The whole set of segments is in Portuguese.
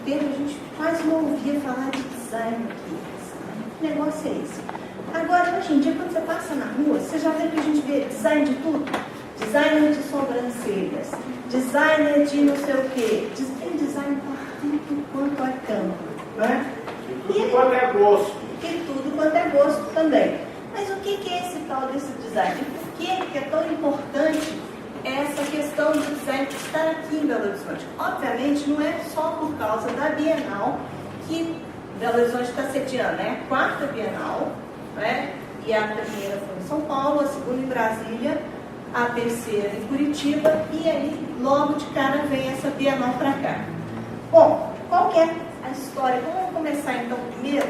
tempo a gente quase não ouvia falar de design aqui. Que negócio é esse? Agora, hoje em dia, quando você passa na rua, você já vê que a gente vê design de tudo. Designer de sobrancelhas, designer de não sei o quê. Tem design para tudo quanto é campo. Né? E tudo quanto é gosto. E tudo quanto é gosto também. Mas o que é esse tal desse design? Por que é tão importante essa questão do design estar aqui em Belo Horizonte? Obviamente, não é só por causa da Bienal que Belo Horizonte está sediando, né? A 4ª Bienal, né? E a primeira foi em São Paulo, a segunda em Brasília, a terceira em Curitiba, e aí logo de cara vem essa Bienal para cá. Bom, qual que é a história? Vamos começar então primeiro.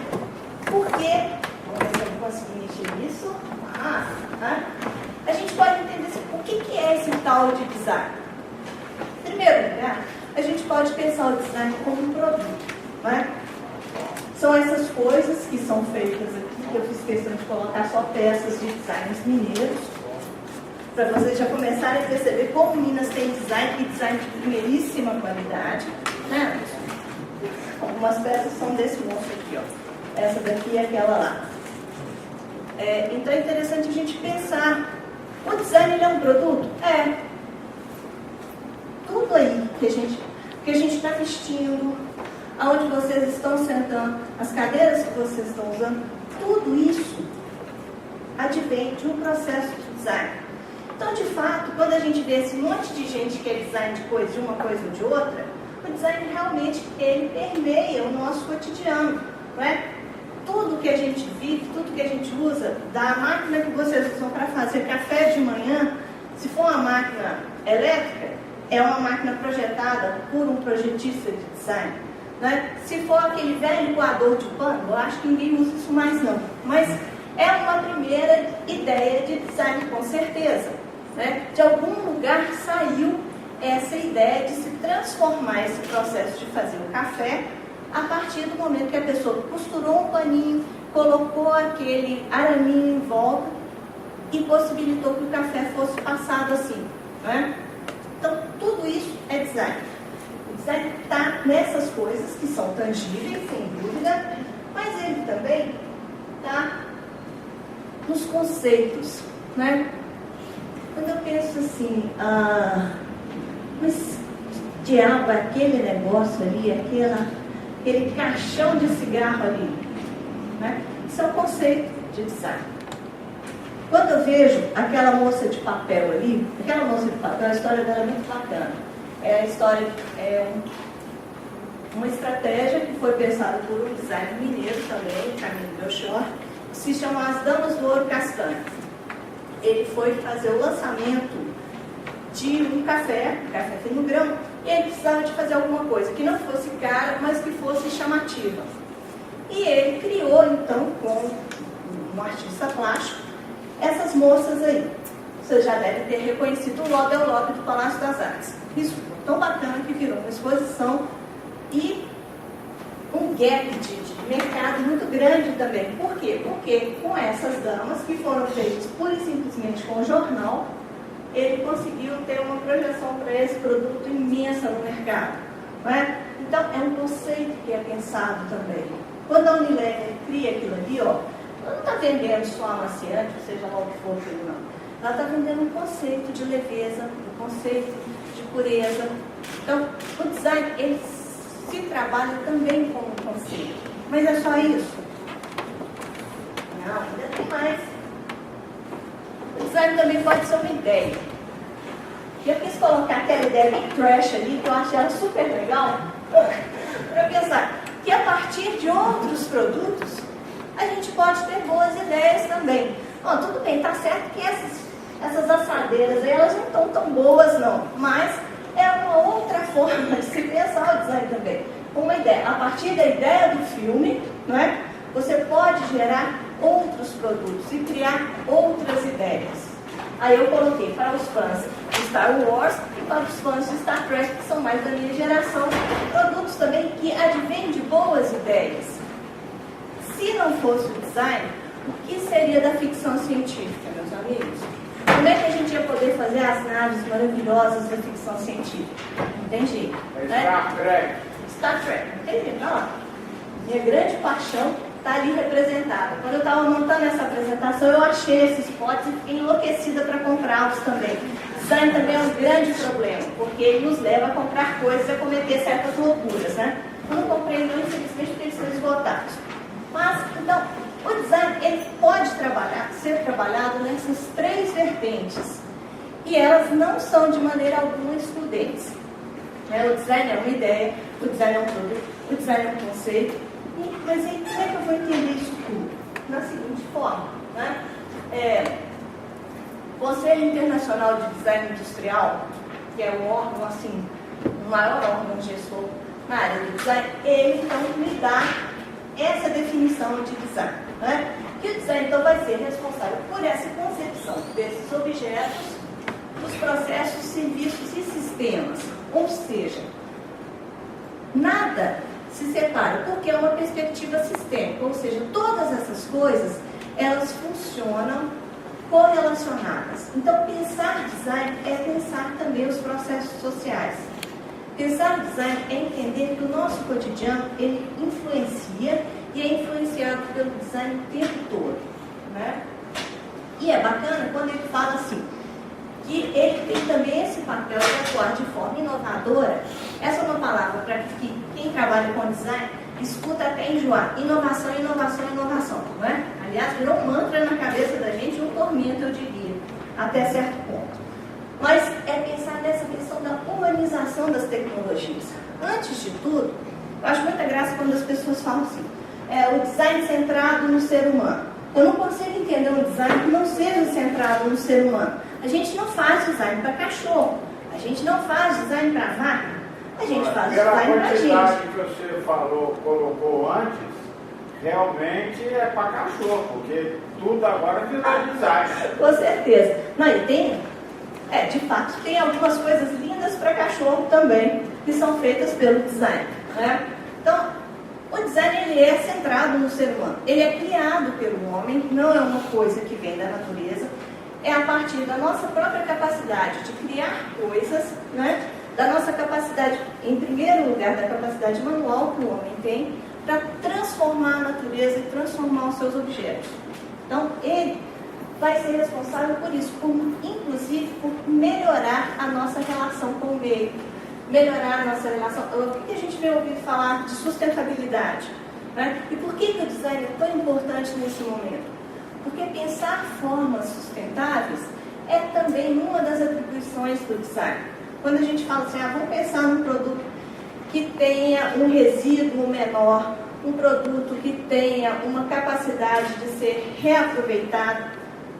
Por quê? Vamos ver se eu consigo mexer nisso. A gente pode entender o que é esse tal de design. Em primeiro lugar, a gente pode pensar o design como um produto. Né? São essas coisas que são feitas aqui, que eu fiz questão de colocar só peças de designers mineiros, para vocês já começarem a perceber como Minas tem design e design de primeiríssima qualidade. Né? Algumas peças são desse moço aqui, ó. Essa daqui e aquela lá. Então é interessante a gente pensar, o design ele é um produto? É. Tudo aí que a gente está vestindo, aonde vocês estão sentando, as cadeiras que vocês estão usando, tudo isso advém de um processo de design. Então, de fato, quando a gente vê esse monte de gente que é design de uma coisa ou de outra, o design realmente ele permeia o nosso cotidiano, não é? Tudo que a gente vive, tudo que a gente usa, da máquina que vocês usam para fazer café de manhã, se for uma máquina elétrica, é uma máquina projetada por um projetista de design. Né? Se for aquele velho coador de pano, eu acho que ninguém usa isso mais não. Mas é uma primeira ideia de design, com certeza. Né? De algum lugar saiu essa ideia de se transformar esse processo de fazer o café a partir do momento que a pessoa costurou um paninho, colocou aquele araminho em volta e possibilitou que o café fosse passado assim. Né? Então, tudo isso é design. O design está nessas coisas que são tangíveis, sem dúvida, mas ele também está nos conceitos. Né? Quando eu penso assim, mas diabo, aquele negócio ali, aquele caixão de cigarro ali, né? Isso é um conceito de design. Quando eu vejo aquela moça de papel ali, a história dela é muito bacana. É a história, uma estratégia que foi pensada por um designer mineiro também, Camilo Belchior, que se chama As Damas do Ouro Castanho. Ele foi fazer o lançamento de um café fino grão, e ele precisava de fazer alguma coisa que não fosse cara, mas que fosse chamativa. E ele criou, então, com um artista plástico, essas moças aí. Você já deve ter reconhecido, o logo é o logo do Palácio das Artes. Isso tão bacana que virou uma exposição e um gap de mercado muito grande também. Por quê? Porque com essas damas, que foram feitas pura e simplesmente com o jornal, ele conseguiu ter uma projeção para esse produto imensa no mercado. Não é? Então, é um conceito que é pensado também. Quando a Unilever cria aquilo ali, ó, ela não está vendendo só amaciante, seja lá o que for aquilo, não. Ela está vendendo um conceito de leveza, um conceito de pureza. Então, o design, ele se trabalha também como um conceito. Mas é só isso? Não, ainda tem mais. O design também pode ser uma ideia. Eu quis colocar aquela ideia de trash ali, que eu achei ela super legal, para pensar que a partir de outros produtos, a gente pode ter boas ideias também. Bom, tudo bem, tá certo que essas assadeiras aí, elas não estão tão boas não, mas é uma outra forma de se pensar o design também. Uma ideia, a partir da ideia do filme, não é? Você pode gerar outros produtos e criar outras ideias. Aí eu coloquei para os fãs de Star Wars e para os fãs de Star Trek, que são mais da minha geração, produtos também que advêm de boas ideias. Se não fosse o design, o que seria da ficção científica, meus amigos? Como é que a gente ia poder fazer as naves maravilhosas da ficção científica? Não tem jeito. Star Trek. Star Trek. Não, minha grande paixão está ali representada. Quando eu estava montando essa apresentação, eu achei esses potes e fiquei enlouquecida para comprá-los também. Design também é um grande problema, porque ele nos leva a comprar coisas e a cometer certas loucuras, né? Eu não comprei não, infelizmente, porque eles estão esgotados. Mas, então, o design ele pode ser trabalhado nessas três vertentes. E elas não são de maneira alguma excludentes. O design é uma ideia, o design é um produto, o design é um conceito. Mas aí, como é que eu vou entender isso tudo? Da seguinte forma, né? O Conselho Internacional de Design Industrial, que é um órgão, assim, o maior órgão gestor na área do design, ele então me dá essa definição de design, né? Que o design então vai ser responsável por essa concepção desses objetos, dos processos, serviços e sistemas. Ou seja, nada se separa, porque é uma perspectiva sistêmica, ou seja, todas essas coisas, elas funcionam correlacionadas. Então, pensar design é pensar também os processos sociais. Pensar design é entender que o nosso cotidiano, ele influencia e é influenciado pelo design o tempo todo, né? E é bacana quando ele fala assim, que ele tem também esse papel de atuar de forma inovadora. Essa é uma palavra para que quem trabalha com design escuta até enjoar. Inovação, inovação, inovação, não é? Aliás, virou um mantra na cabeça da gente, um tormento, eu diria, até certo ponto. Mas é pensar nessa questão da humanização das tecnologias. Antes de tudo, eu acho muita graça quando as pessoas falam assim, o design centrado no ser humano. Eu não consigo entender um design que não seja centrado no ser humano. A gente não faz design para cachorro, a gente não faz design para vaca, a gente faz design para gente. Pela quantidade que você colocou antes, realmente é para cachorro, porque tudo agora virou design. Com certeza. Não, e tem, de fato, tem algumas coisas lindas para cachorro também, que são feitas pelo design, né? Então, o design ele é centrado no ser humano. Ele é criado pelo homem, não é uma coisa que vem da natureza. É a partir da nossa própria capacidade de criar coisas, né? Da nossa capacidade, em primeiro lugar, da capacidade manual que o homem tem, para transformar a natureza e transformar os seus objetos. Então, ele vai ser responsável por isso, inclusive por melhorar a nossa relação com o meio, melhorar a nossa relação. O que a gente vem ouvindo falar de sustentabilidade, né? E por que o design é tão importante nesse momento? Porque pensar formas sustentáveis é também uma das atribuições do design. Quando a gente fala assim, vamos pensar num produto que tenha um resíduo menor, um produto que tenha uma capacidade de ser reaproveitado,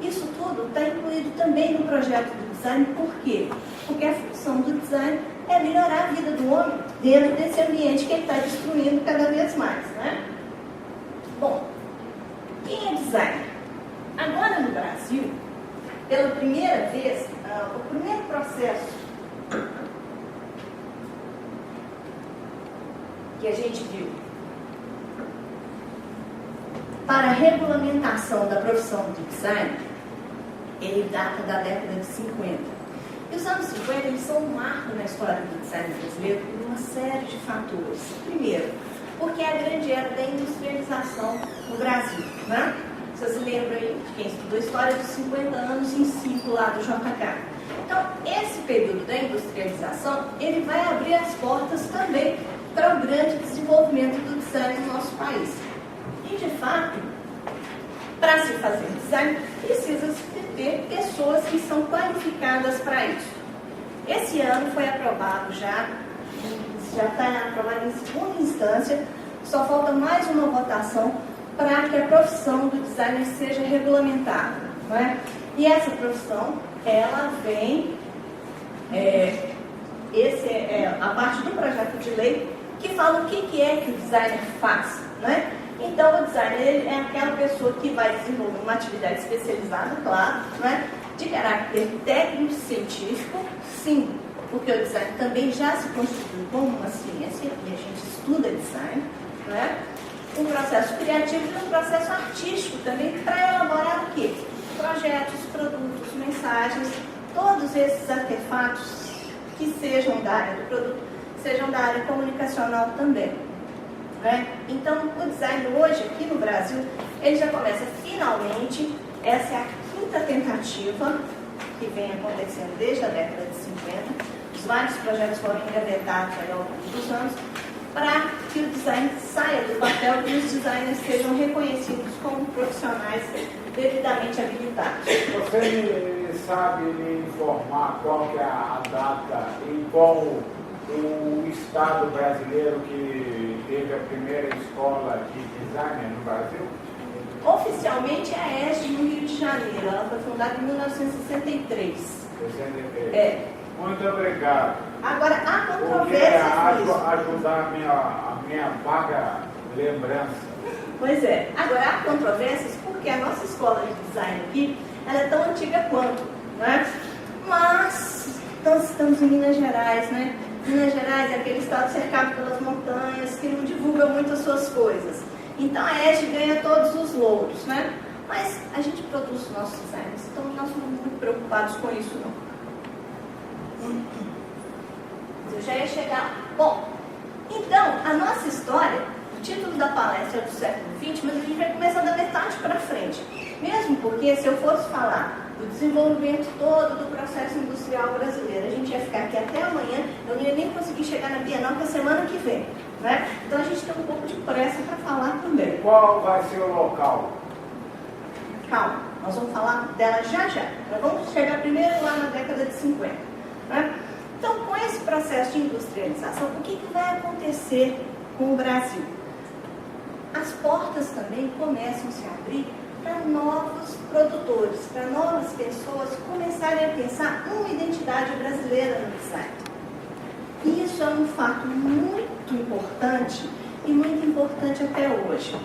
isso tudo está incluído também no projeto do design. Por quê? Porque a função do design é melhorar a vida do homem dentro desse ambiente que ele está destruindo cada vez mais, né? Bom, quem é designer? Agora no Brasil, pela primeira vez, o primeiro processo que a gente viu para a regulamentação da profissão de design, ele data da década de 50. E os anos 50 eles são um marco na história do design brasileiro por uma série de fatores. Primeiro, porque é a grande era da industrialização no Brasil, né? Vocês se lembram aí de quem estudou a história dos 50 anos em ciclo lá do JK. Então, esse período da industrialização, ele vai abrir as portas também para o grande desenvolvimento do design no nosso país. E, de fato, para se fazer design, precisa-se ter pessoas que são qualificadas para isso. Esse ano foi aprovado já está aprovado em segunda instância, só falta mais uma votação para que a profissão do designer seja regulamentada, não é? E essa profissão, ela vem, a parte do projeto de lei que fala o que é que o designer faz, né? Então, o designer ele é aquela pessoa que vai desenvolver uma atividade especializada, claro, né? De caráter técnico-científico, sim, porque o design também já se constitui como uma ciência, e a gente estuda design, né? Um processo criativo e um processo artístico também para elaborar o quê? Projetos, produtos, mensagens, todos esses artefatos que sejam da área do produto sejam da área comunicacional também. Né? Então, o design hoje, aqui no Brasil, ele já começa finalmente, essa é a quinta tentativa que vem acontecendo desde a década de 50. Os vários projetos foram engavetados ao longo dos anos para que o design saia do papel e os designers sejam reconhecidos como profissionais devidamente habilitados. Você sabe me informar qual que é a data em qual o Estado brasileiro que teve a primeira escola de designer no Brasil? Oficialmente é a ESG no Rio de Janeiro. Ela foi fundada em 1963. 63. É. Muito obrigado. Agora, há controvérsias nisso. Ajudar a minha vaga lembrança. Pois é. Agora, há controvérsias porque a nossa escola de design aqui, ela é tão antiga quanto, né? Mas, nós estamos em Minas Gerais, né? Minas Gerais é aquele estado cercado pelas montanhas, que não divulga muito as suas coisas. Então, a ESG ganha todos os louros, né? Mas a gente produz os nossos designs, então nós não estamos muito preocupados com isso, não. Eu já ia chegar. Bom, então, a nossa história, o título da palestra é do século XX, mas a gente vai começar da metade para frente. Mesmo porque, se eu fosse falar do desenvolvimento todo do processo industrial brasileiro, a gente ia ficar aqui até amanhã, eu não ia nem conseguir chegar na Bienal para a semana que vem. Né? Então, a gente tem um pouco de pressa para falar também. Qual vai ser o local? Calma, nós vamos falar dela já já. Nós vamos chegar primeiro lá na década de 50. Né? Então, com esse processo de industrialização, o que vai acontecer com o Brasil? As portas também começam a se abrir para novos produtores, para novas pessoas começarem a pensar uma identidade brasileira no design. E isso é um fato muito importante e muito importante até hoje.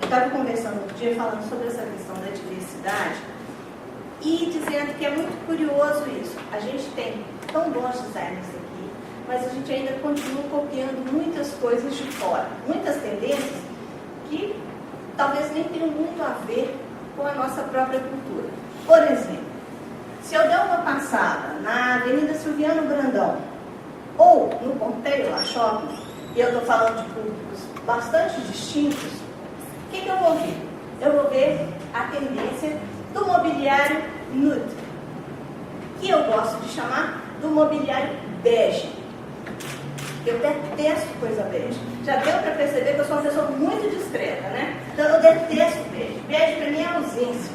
Eu estava conversando outro dia falando sobre essa questão da diversidade e dizendo que é muito curioso isso. A gente tem tão bons designers aqui, mas a gente ainda continua copiando muitas coisas de fora, muitas tendências que talvez nem tenham muito a ver com a nossa própria cultura. Por exemplo, se eu der uma passada na Avenida Silviano Brandão ou no Ponteio lá Shopping, e eu estou falando de públicos bastante distintos, o que eu vou ver? Eu vou ver a tendência do mobiliário nude, que eu gosto de chamar do mobiliário bege. Eu detesto coisa bege. Já deu para perceber que eu sou uma pessoa muito discreta, né? Então eu detesto bege. Bege para mim é ausência.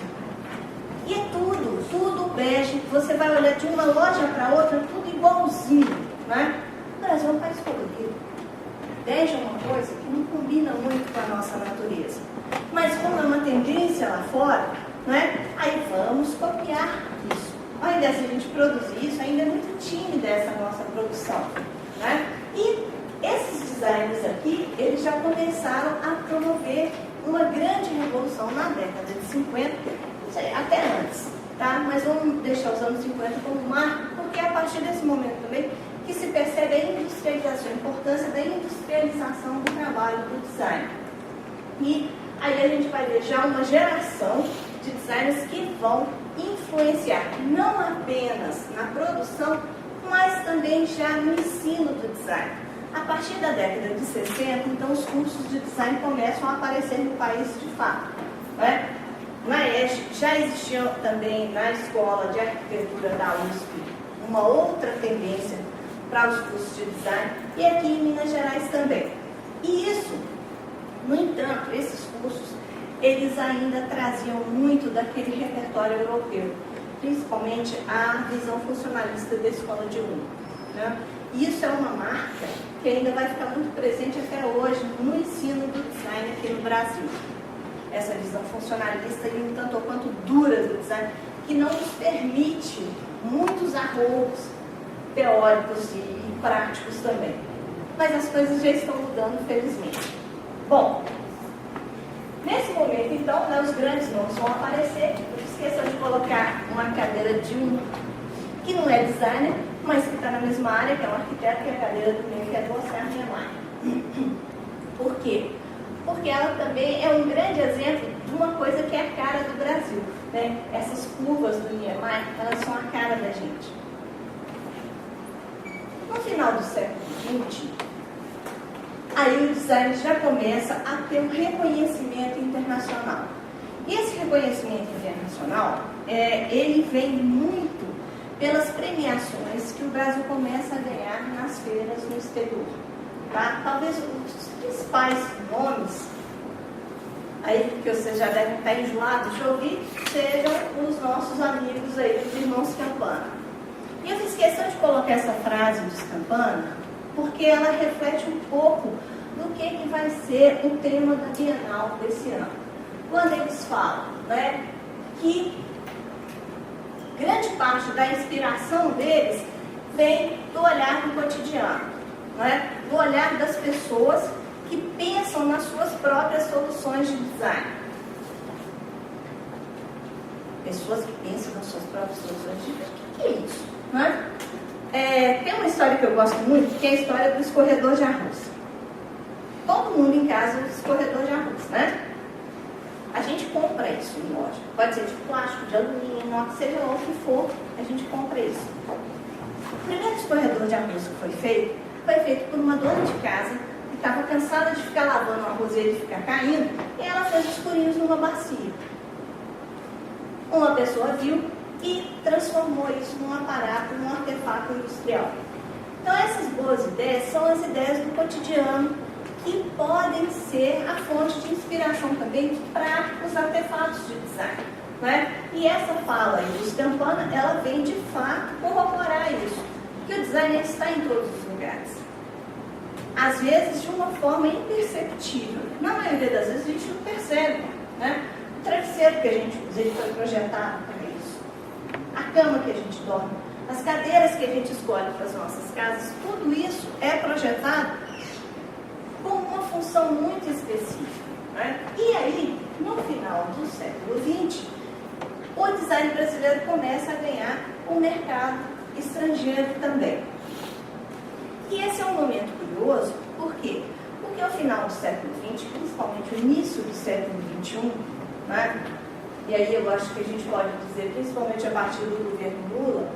E é tudo bege. Você vai olhar de uma loja para outra, tudo igualzinho, né? O Brasil é um país colorido. Bege é uma coisa que não combina muito com a nossa natureza. Mas como é uma tendência lá fora, né? Aí vamos copiar isso. Ao invés de a gente produzir isso, ainda é muito tímida essa nossa produção, né? E esses designers aqui, eles já começaram a promover uma grande revolução na década de 50, até antes, tá? Mas vamos deixar os anos 50 como marco, porque é a partir desse momento também que se percebe a industrialização, a importância da industrialização do trabalho do design. E aí a gente vai ver já uma geração de designers que vão influenciar não apenas na produção, mas também já no ensino do design. A partir da década de 60, então, os cursos de design começam a aparecer no país de fato. Né? Na ESG, já existia também na Escola de Arquitetura da USP uma outra tendência para os cursos de design, e aqui em Minas Gerais também. E isso, no entanto, esses cursos, eles ainda traziam muito daquele repertório europeu, principalmente a visão funcionalista da escola de Ulm. Né? E isso é uma marca que ainda vai ficar muito presente até hoje no ensino do design aqui no Brasil. Essa visão funcionalista e um tanto ou quanto dura do design, que não nos permite muitos arroubos teóricos e práticos também. Mas as coisas já estão mudando, felizmente. Bom, nesse momento, então, né, os grandes nomes vão aparecer. Não esqueçam de colocar uma cadeira de um que não é designer, mas que está na mesma área, que é um arquiteto, que é a cadeira do meio, que é do Oscar Niemeyer. Por quê? Porque ela também é um grande exemplo de uma coisa que é a cara do Brasil. Né? Essas curvas do Niemeyer, elas são a cara da gente. final do século XX, aí o design já começa a ter um reconhecimento internacional. E esse reconhecimento internacional, ele vem muito pelas premiações que o Brasil começa a ganhar nas feiras no exterior. Tá? Talvez os principais nomes, aí que vocês já devem estar enjoados de ouvir, sejam os nossos amigos aí, os irmãos Campana. E eu fiz questão de colocar essa frase dos Campana, porque ela reflete um pouco do que vai ser o tema da Bienal desse ano. Quando eles falam, né, que grande parte da inspiração deles vem do olhar do cotidiano, né, do olhar das pessoas que pensam nas suas próprias soluções de design. Pessoas que pensam nas suas próprias soluções de design. O que é isso? Né? Tem uma história que eu gosto muito, que é a história do escorredor de arroz. Todo mundo em casa usa escorredor de arroz, né? A gente compra isso em loja. Pode ser de plástico, de alumínio, inox, seja lá o que for, a gente compra isso. O primeiro escorredor de arroz que foi feito por uma dona de casa que estava cansada de ficar lavando o arroz e ele ficar caindo, e ela fez os furinhos numa bacia. Uma pessoa viu e transformou isso num aparato, num artefato industrial. Então essas boas ideias são as ideias do cotidiano, que podem ser a fonte de inspiração também para os artefatos de design. Né? E essa fala aí dos Campana, ela vem de fato corroborar isso, que o design está em todos os lugares. Às vezes de uma forma imperceptível. Na maioria das vezes a gente não percebe. Né? O travesseiro que a gente usa, ele foi projetado para isso. A cama que a gente dorme, as cadeiras que a gente escolhe para as nossas casas, tudo isso é projetado com uma função muito específica. Né? E aí, no final do século XX, o design brasileiro começa a ganhar um mercado estrangeiro também. E esse é um momento curioso, por quê? Porque ao final do século XX, principalmente o início do século XXI, né? E aí eu acho que a gente pode dizer, principalmente a partir do governo Lula,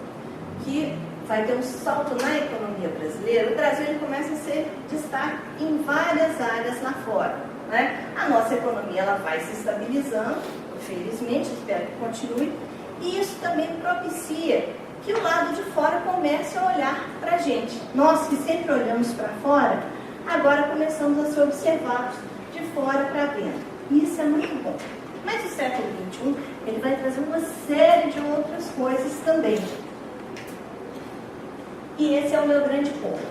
que vai ter um salto na economia brasileira. O Brasil ele começa a ser destaque em várias áreas lá fora. Né? A nossa economia ela vai se estabilizando, felizmente, espero que continue, e isso também propicia que o lado de fora comece a olhar para a gente. Nós que sempre olhamos para fora, agora começamos a ser observados de fora para dentro. E isso é muito bom. Mas o século XXI ele vai trazer uma série de outras coisas também. E esse é o meu grande ponto.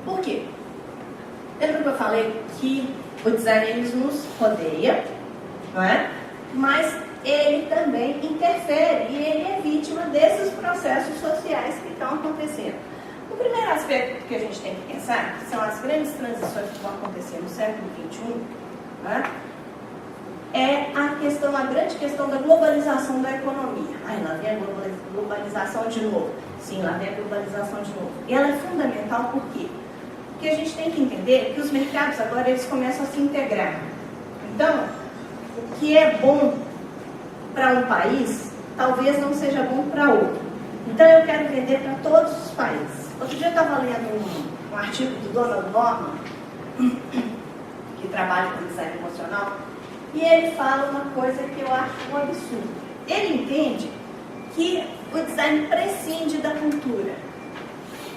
Por quê? Lembra que eu falei que o design ele nos rodeia, não é? Mas ele também interfere e ele é vítima desses processos sociais que estão acontecendo. O primeiro aspecto que a gente tem que pensar, que são as grandes transições que vão acontecer no século XXI, não é a grande questão da globalização da economia. Lá vem a globalização de novo. Sim, lá vem a globalização de novo. E ela é fundamental por quê? Porque a gente tem que entender que os mercados agora eles começam a se integrar. Então, o que é bom para um país, talvez não seja bom para outro. Então, eu quero vender para todos os países. Outro dia eu estava lendo um artigo do Donald Norman, que trabalha com design emocional, e ele fala uma coisa que eu acho um absurdo. Ele entende que o design prescinde da cultura.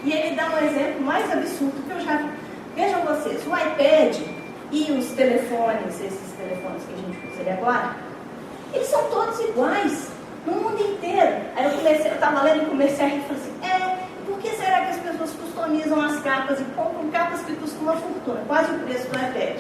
E ele dá um exemplo mais absurdo que eu já vi. Vejam vocês, o iPad e os telefones, esses telefones que a gente usa ali agora, eles são todos iguais, no mundo inteiro. Aí eu estava lendo e comecei a rir e falei assim, por que será que as pessoas customizam as capas e compram capas que custam uma fortuna, quase o preço do iPad?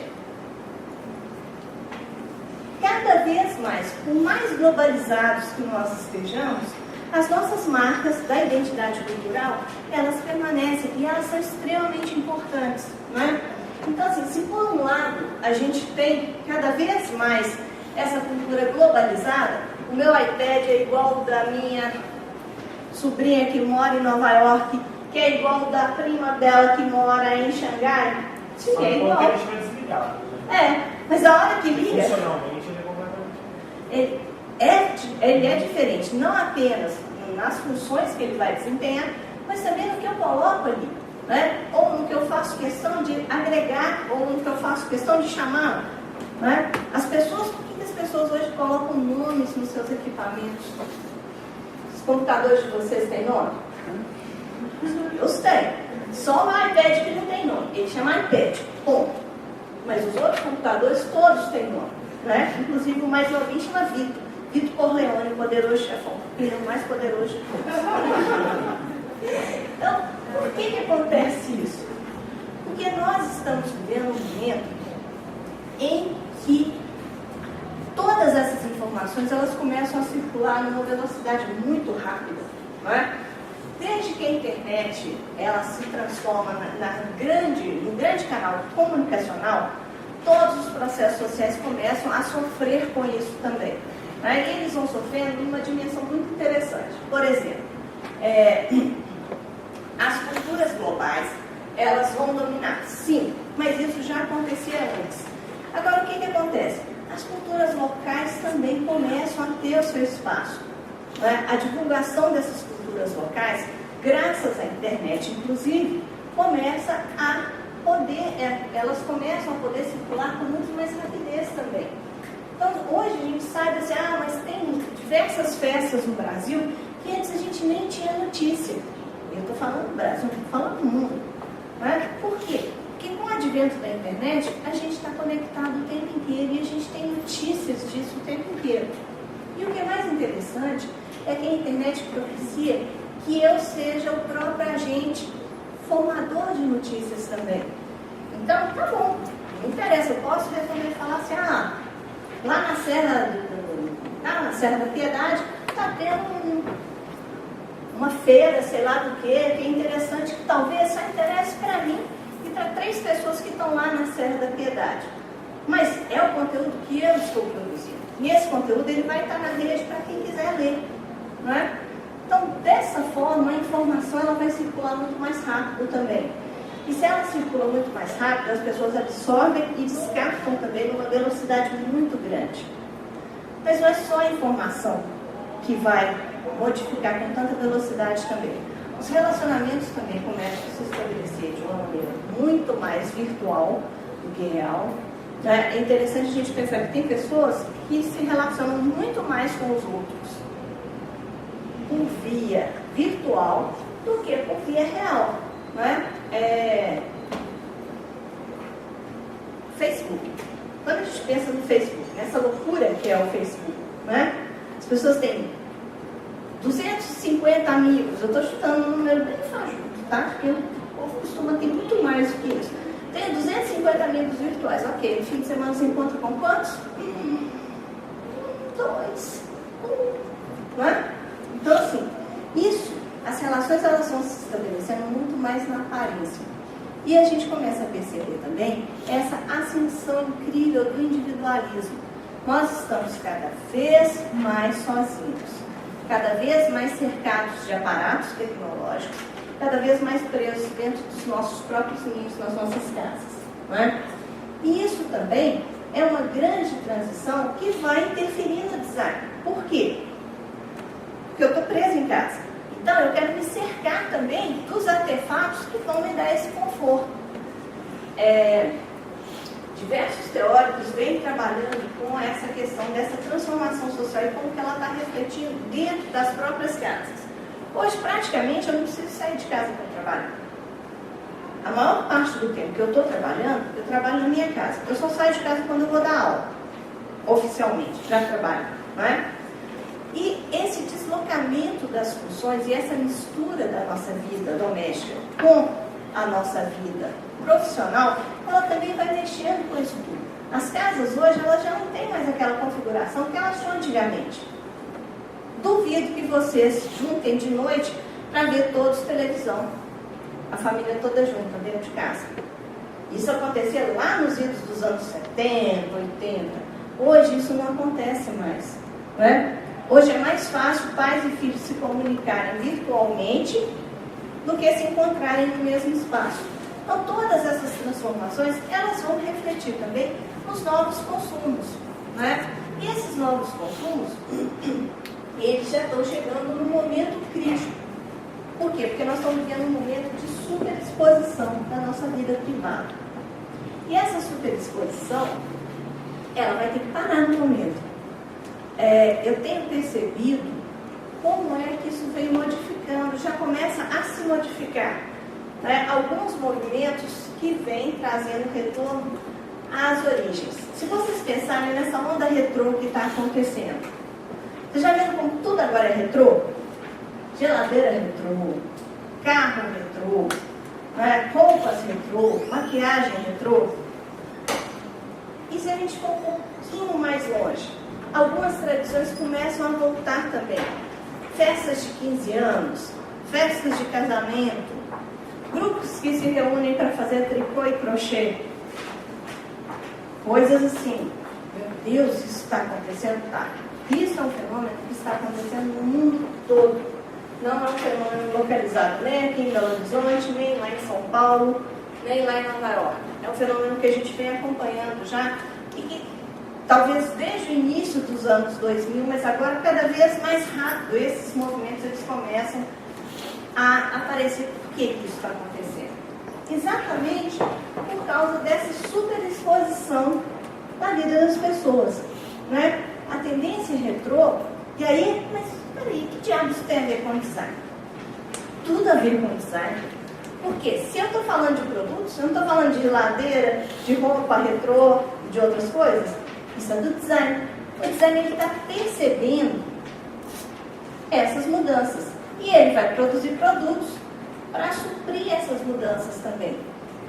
Cada vez mais, por mais globalizados que nós estejamos, as nossas marcas da identidade cultural, elas permanecem e elas são extremamente importantes, né? Então, assim, se por um lado a gente tem cada vez mais essa cultura globalizada, o meu iPad é igual ao da minha sobrinha que mora em Nova York, que é igual ao da prima dela que mora em Xangai. Sim, é igual. Mas a hora que liga... Funcionalmente ele é completamente... ele é diferente, não apenas nas funções que ele vai desempenhar, mas também no que eu coloco ali, né? Ou no que eu faço questão de agregar, ou no que eu faço questão de chamar. Né? As pessoas, por que as pessoas hoje colocam nomes nos seus equipamentos? Os computadores de vocês têm nome? Os têm. Só o iPad que não tem nome. Ele chama iPad, ponto. Mas os outros computadores todos têm nome. Né? Inclusive o mais novinho chama Vitor. Vitor Corleone, poderoso chefão. Ele é o mais poderoso de todos. Então, por que acontece isso? Porque nós estamos vivendo um momento em que todas essas informações elas começam a circular numa velocidade muito rápida, não é? Desde que a internet ela se transforma no grande canal comunicacional, todos os processos sociais começam a sofrer com isso também. Né? E eles vão sofrendo numa dimensão muito interessante. Por exemplo, as culturas globais elas vão dominar, sim, mas isso já acontecia antes. Agora, o que acontece? As culturas locais também começam a ter o seu espaço. Né? A divulgação dessas culturas locais, graças à internet, inclusive, elas começam a poder circular com muito mais rapidez também. Então, hoje a gente sabe assim, mas tem diversas festas no Brasil que antes a gente nem tinha notícia. Eu estou falando do Brasil, não estou falando do mundo. Né? Por quê? Porque com o advento da internet, a gente está conectado o tempo inteiro e a gente tem notícias disso o tempo inteiro. E o que é mais interessante é que a internet propicia que eu seja o próprio agente formador de notícias também. Então, tá bom, não interessa, eu posso resolver falar assim, lá na Serra da Piedade está tendo uma feira, sei lá do que é interessante, que talvez só interesse para mim e para 3 pessoas que estão lá na Serra da Piedade. Mas é o conteúdo que eu estou produzindo. E esse conteúdo ele vai estar na rede para quem quiser ler. Não é? Então, dessa forma, a informação ela vai circular muito mais rápido também. E se ela circula muito mais rápido, as pessoas absorvem e descartam também numa velocidade muito grande. Mas não é só a informação que vai modificar com tanta velocidade também. Os relacionamentos também começam a se estabelecer de uma maneira muito mais virtual do que real. É interessante a gente pensar que tem pessoas que se relacionam muito mais com os outros por via virtual do que por via real. Né? Facebook. Quando a gente pensa no Facebook, nessa loucura que é o Facebook, né? As pessoas têm 250 amigos, eu estou chutando um número bem fajuto, tá? Porque o povo costuma ter muito mais do que isso. Tenho 250 amigos virtuais, ok. No fim de semana você encontra com quantos? 2. Não é? Então, assim, as relações elas vão se estabelecendo muito mais na aparência. E a gente começa a perceber também essa ascensão incrível do individualismo. Nós estamos cada vez mais sozinhos, cada vez mais cercados de aparatos tecnológicos, cada vez mais presos dentro dos nossos próprios ninhos, nas nossas casas. Não é? E isso também é uma grande transição que vai interferir no design. Por quê? Porque eu estou presa em casa. Então, eu quero me cercar também dos artefatos que vão me dar esse conforto. Diversos teóricos vêm trabalhando com essa questão dessa transformação social e como que ela está refletindo dentro das próprias casas. Hoje, praticamente, eu não preciso sair de casa para trabalhar. A maior parte do tempo que eu estou trabalhando, eu trabalho na minha casa. Eu só saio de casa quando eu vou dar aula, oficialmente, já trabalho, não é? E esse deslocamento das funções e essa mistura da nossa vida doméstica com a nossa vida profissional, ela também vai mexendo com isso tudo. As casas hoje, elas já não têm mais aquela configuração que elas tinham antigamente. Duvido que vocês juntem de noite para ver todos televisão. A família toda junta dentro de casa. Isso acontecia lá nos idos dos anos 70, 80. Hoje isso não acontece mais. Não é? Hoje é mais fácil pais e filhos se comunicarem virtualmente do que se encontrarem no mesmo espaço. Então, todas essas transformações, elas vão refletir também nos novos consumos, né? E esses novos consumos, eles já estão chegando num momento crítico. Por quê? Porque nós estamos vivendo um momento de superexposição da nossa vida privada. E essa superexposição, ela vai ter que parar no momento. Eu tenho percebido como é que isso vem modificando, já começa a se modificar. Né? Alguns movimentos que vêm trazendo retorno às origens. Se vocês pensarem nessa onda retrô que está acontecendo, vocês já viram como tudo agora é retrô? Geladeira retrô, carro retrô, né? Roupas retrô, maquiagem retrô. E se a gente for um pouquinho mais longe, algumas tradições começam a voltar também. Festas de 15 anos, festas de casamento, grupos que se reúnem para fazer tricô e crochê. Coisas assim. Meu Deus, isso está acontecendo? Tá. Isso é um fenômeno que está acontecendo no mundo todo. Não é um fenômeno localizado nem aqui em Belo Horizonte, nem lá em São Paulo, nem lá em Nova York. É um fenômeno que a gente vem acompanhando já e que talvez desde o início dos anos 2000, mas agora cada vez mais rápido, esses movimentos eles começam a aparecer. Por que isso está acontecendo? Exatamente por causa dessa superexposição da vida das pessoas. Né? A tendência retrô, e aí, mas peraí, que diabos tem a ver com design? Tudo a ver com design. Porque se eu estou falando de produtos, eu não estou falando de geladeira, de roupa retrô, de outras coisas, isso é do design. O design está percebendo essas mudanças. E ele vai produzir produtos para suprir essas mudanças também.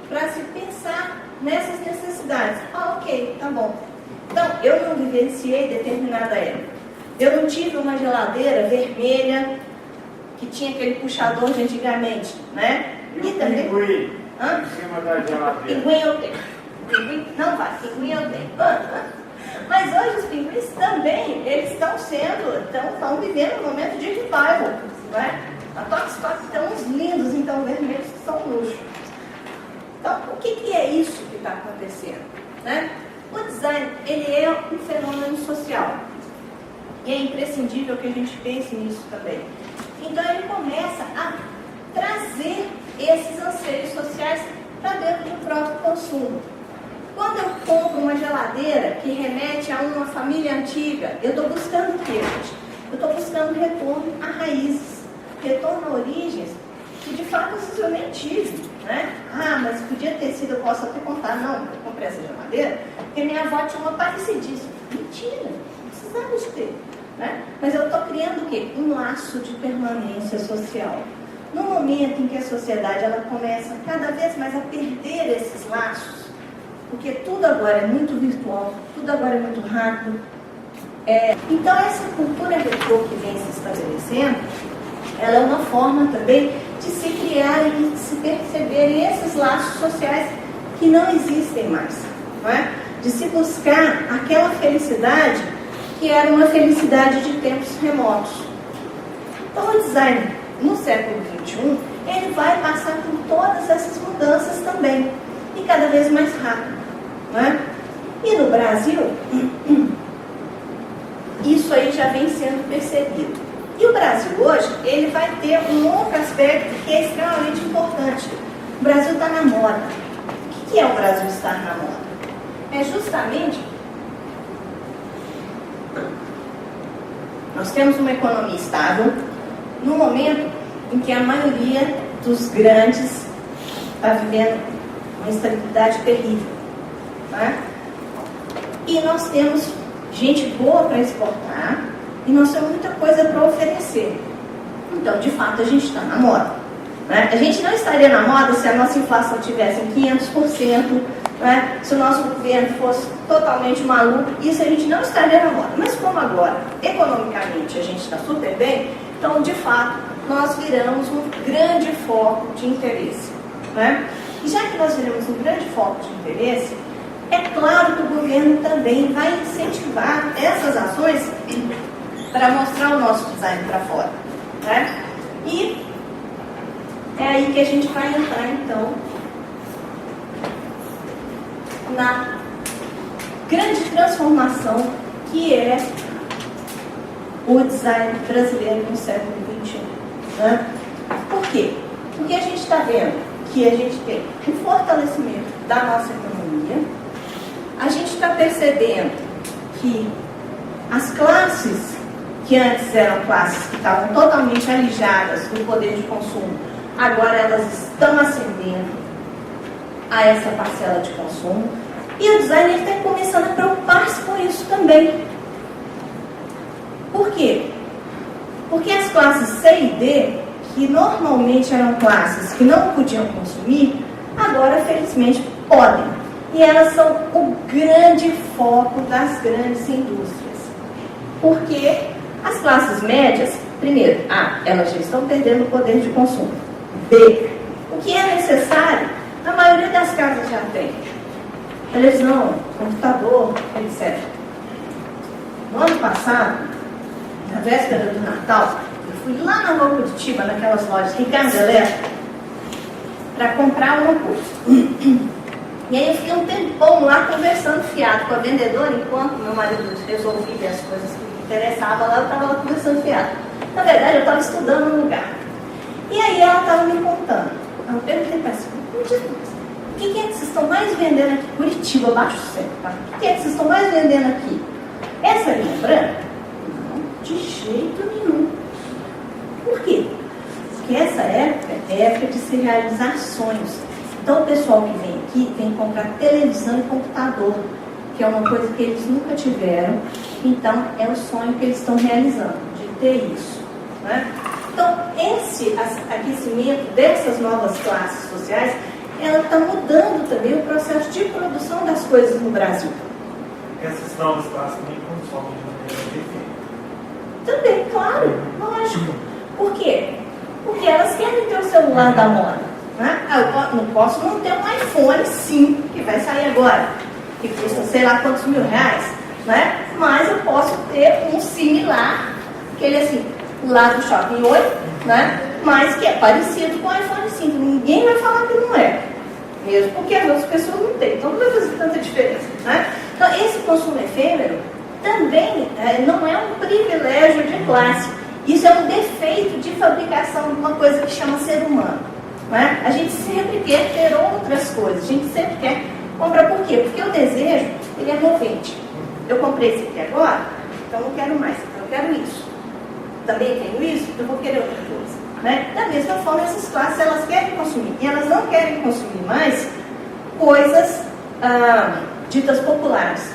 Para se pensar nessas necessidades. Ah, ok, tá bom. Então, eu não vivenciei determinada época. Eu não tive uma geladeira vermelha que tinha aquele puxador de antigamente, né? E também pinguim em cima da geladeira. Pinguim eu tenho. Pinguim não vai, pinguim eu tenho. Mas hoje os pinguins também, eles estão vivendo um momento de revival, né? A Tox estão uns lindos, então vermelhos que são luxo. Então, o que é isso que está acontecendo? Né? O design, ele é um fenômeno social. E é imprescindível que a gente pense nisso também. Então, ele começa a trazer esses anseios sociais para dentro do próprio consumo. Quando eu compro uma geladeira que remete a uma família antiga, eu estou buscando o quê, gente? Eu estou buscando retorno a raízes, retorno a origens que de fato eu nem tive. Né? Ah, mas podia ter sido, eu posso até contar, não, eu comprei essa geladeira porque minha avó tinha uma parecidíssima. Mentira, não precisava de ter. Né? Mas eu estou criando o quê? Um laço de permanência social. No momento em que a sociedade ela começa cada vez mais a perder esses laços, porque tudo agora é muito virtual, tudo agora é muito rápido. Então essa cultura retrô que vem se estabelecendo, ela é uma forma também de se criar e de se perceberem esses laços sociais que não existem mais. Não é? De se buscar aquela felicidade que era uma felicidade de tempos remotos. Então o design no século XXI, ele vai passar por todas essas mudanças também, e cada vez mais rápido. Não é? E no Brasil, isso aí já vem sendo percebido. E o Brasil hoje, ele vai ter um outro aspecto que é extremamente importante. O Brasil está na moda. O que é o Brasil estar na moda? É justamente... Nós temos uma economia estável no momento em que a maioria dos grandes está vivendo uma instabilidade terrível. Tá? E nós temos gente boa para exportar e nós temos muita coisa para oferecer. Então, de fato, a gente está na moda. Né? A gente não estaria na moda se a nossa inflação tivesse em 500%, né? Se o nosso governo fosse totalmente maluco, isso a gente não estaria na moda. Mas como agora, economicamente, a gente está super bem, então, de fato, nós viramos um grande foco de interesse. Né? E já que nós viramos um grande foco de interesse, é claro que o governo também vai incentivar essas ações para mostrar o nosso design para fora. Né? E é aí que a gente vai entrar, então, na grande transformação que é o design brasileiro no século XXI. Né? Por quê? Porque a gente está vendo que a gente tem um fortalecimento da nossa economia, a gente está percebendo que as classes que antes eram classes que estavam totalmente alijadas do poder de consumo, agora elas estão ascendendo a essa parcela de consumo, e o designer está começando a preocupar-se com isso também. Por quê? Porque as classes C e D, que normalmente eram classes que não podiam consumir, agora felizmente podem. E elas são o grande foco das grandes indústrias. Porque as classes médias, primeiro, elas já estão perdendo o poder de consumo. B, o que é necessário, a maioria das casas já tem. Televisão, computador, etc. No ano passado, na véspera do Natal, eu fui lá na Rua Curitiba, naquelas lojas Ricardo Eletro, para comprar uma coisa. E aí eu fiquei um tempão lá conversando fiado com a vendedora, enquanto meu marido resolvia ver as coisas que me interessavam lá, eu estava lá conversando fiado. Na verdade, eu estava estudando no lugar. E aí ela estava me contando. Eu perguntei para ela, me diz uma coisa, o que é que vocês estão mais vendendo aqui? Curitiba, baixo céu, tá? O que é que vocês estão mais vendendo aqui? Essa linha branca? Não, de jeito nenhum. Por quê? Porque essa época é época de se realizar sonhos. Então o pessoal que vem aqui tem que comprar televisão e computador, que é uma coisa que eles nunca tiveram. Então é o sonho que eles estão realizando, de ter isso. Né? Então esse aquecimento dessas novas classes sociais, ela está mudando também o processo de produção das coisas no Brasil. Essas novas classes também consomem de maneira diferente. Também, claro, lógico. Por quê? Porque elas querem ter o celular da moda. Né? Eu não posso não ter um iPhone 5, que vai sair agora, que custa sei lá quantos mil reais, né? Mas eu posso ter um similar, aquele assim, lá do Shopping 8, né? Mas que é parecido com o iPhone 5. Ninguém vai falar que não é, mesmo porque as outras pessoas não têm, então não vai fazer tanta diferença. Né? Então esse consumo efêmero também não é um privilégio de classe, isso é um defeito de fabricação de uma coisa que chama ser humano. Né? A gente sempre quer ter outras coisas, a gente sempre quer comprar. Por quê? Porque o desejo, ele é movente. Eu comprei esse aqui agora, então não quero mais, eu quero isso. Também tenho isso, eu vou querer outra coisa. Né? Da mesma forma, essas classes, elas querem consumir, e elas não querem consumir mais coisas ditas populares.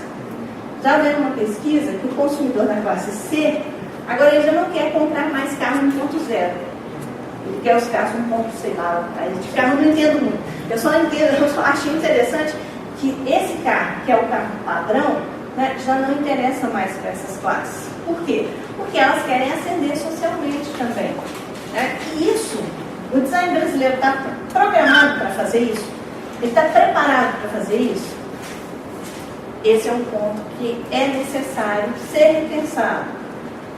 Já vendo uma pesquisa que o consumidor da classe C, agora ele já não quer comprar mais carro 1.0. Ele quer os carros 1., sei lá, de carro eu não entendo muito. Eu só achei interessante que esse carro, que é o carro padrão, né, já não interessa mais para essas classes. Por quê? Porque elas querem ascender socialmente também. Né? E isso, o design brasileiro está programado para fazer isso? Ele está preparado para fazer isso? Esse é um ponto que é necessário ser repensado.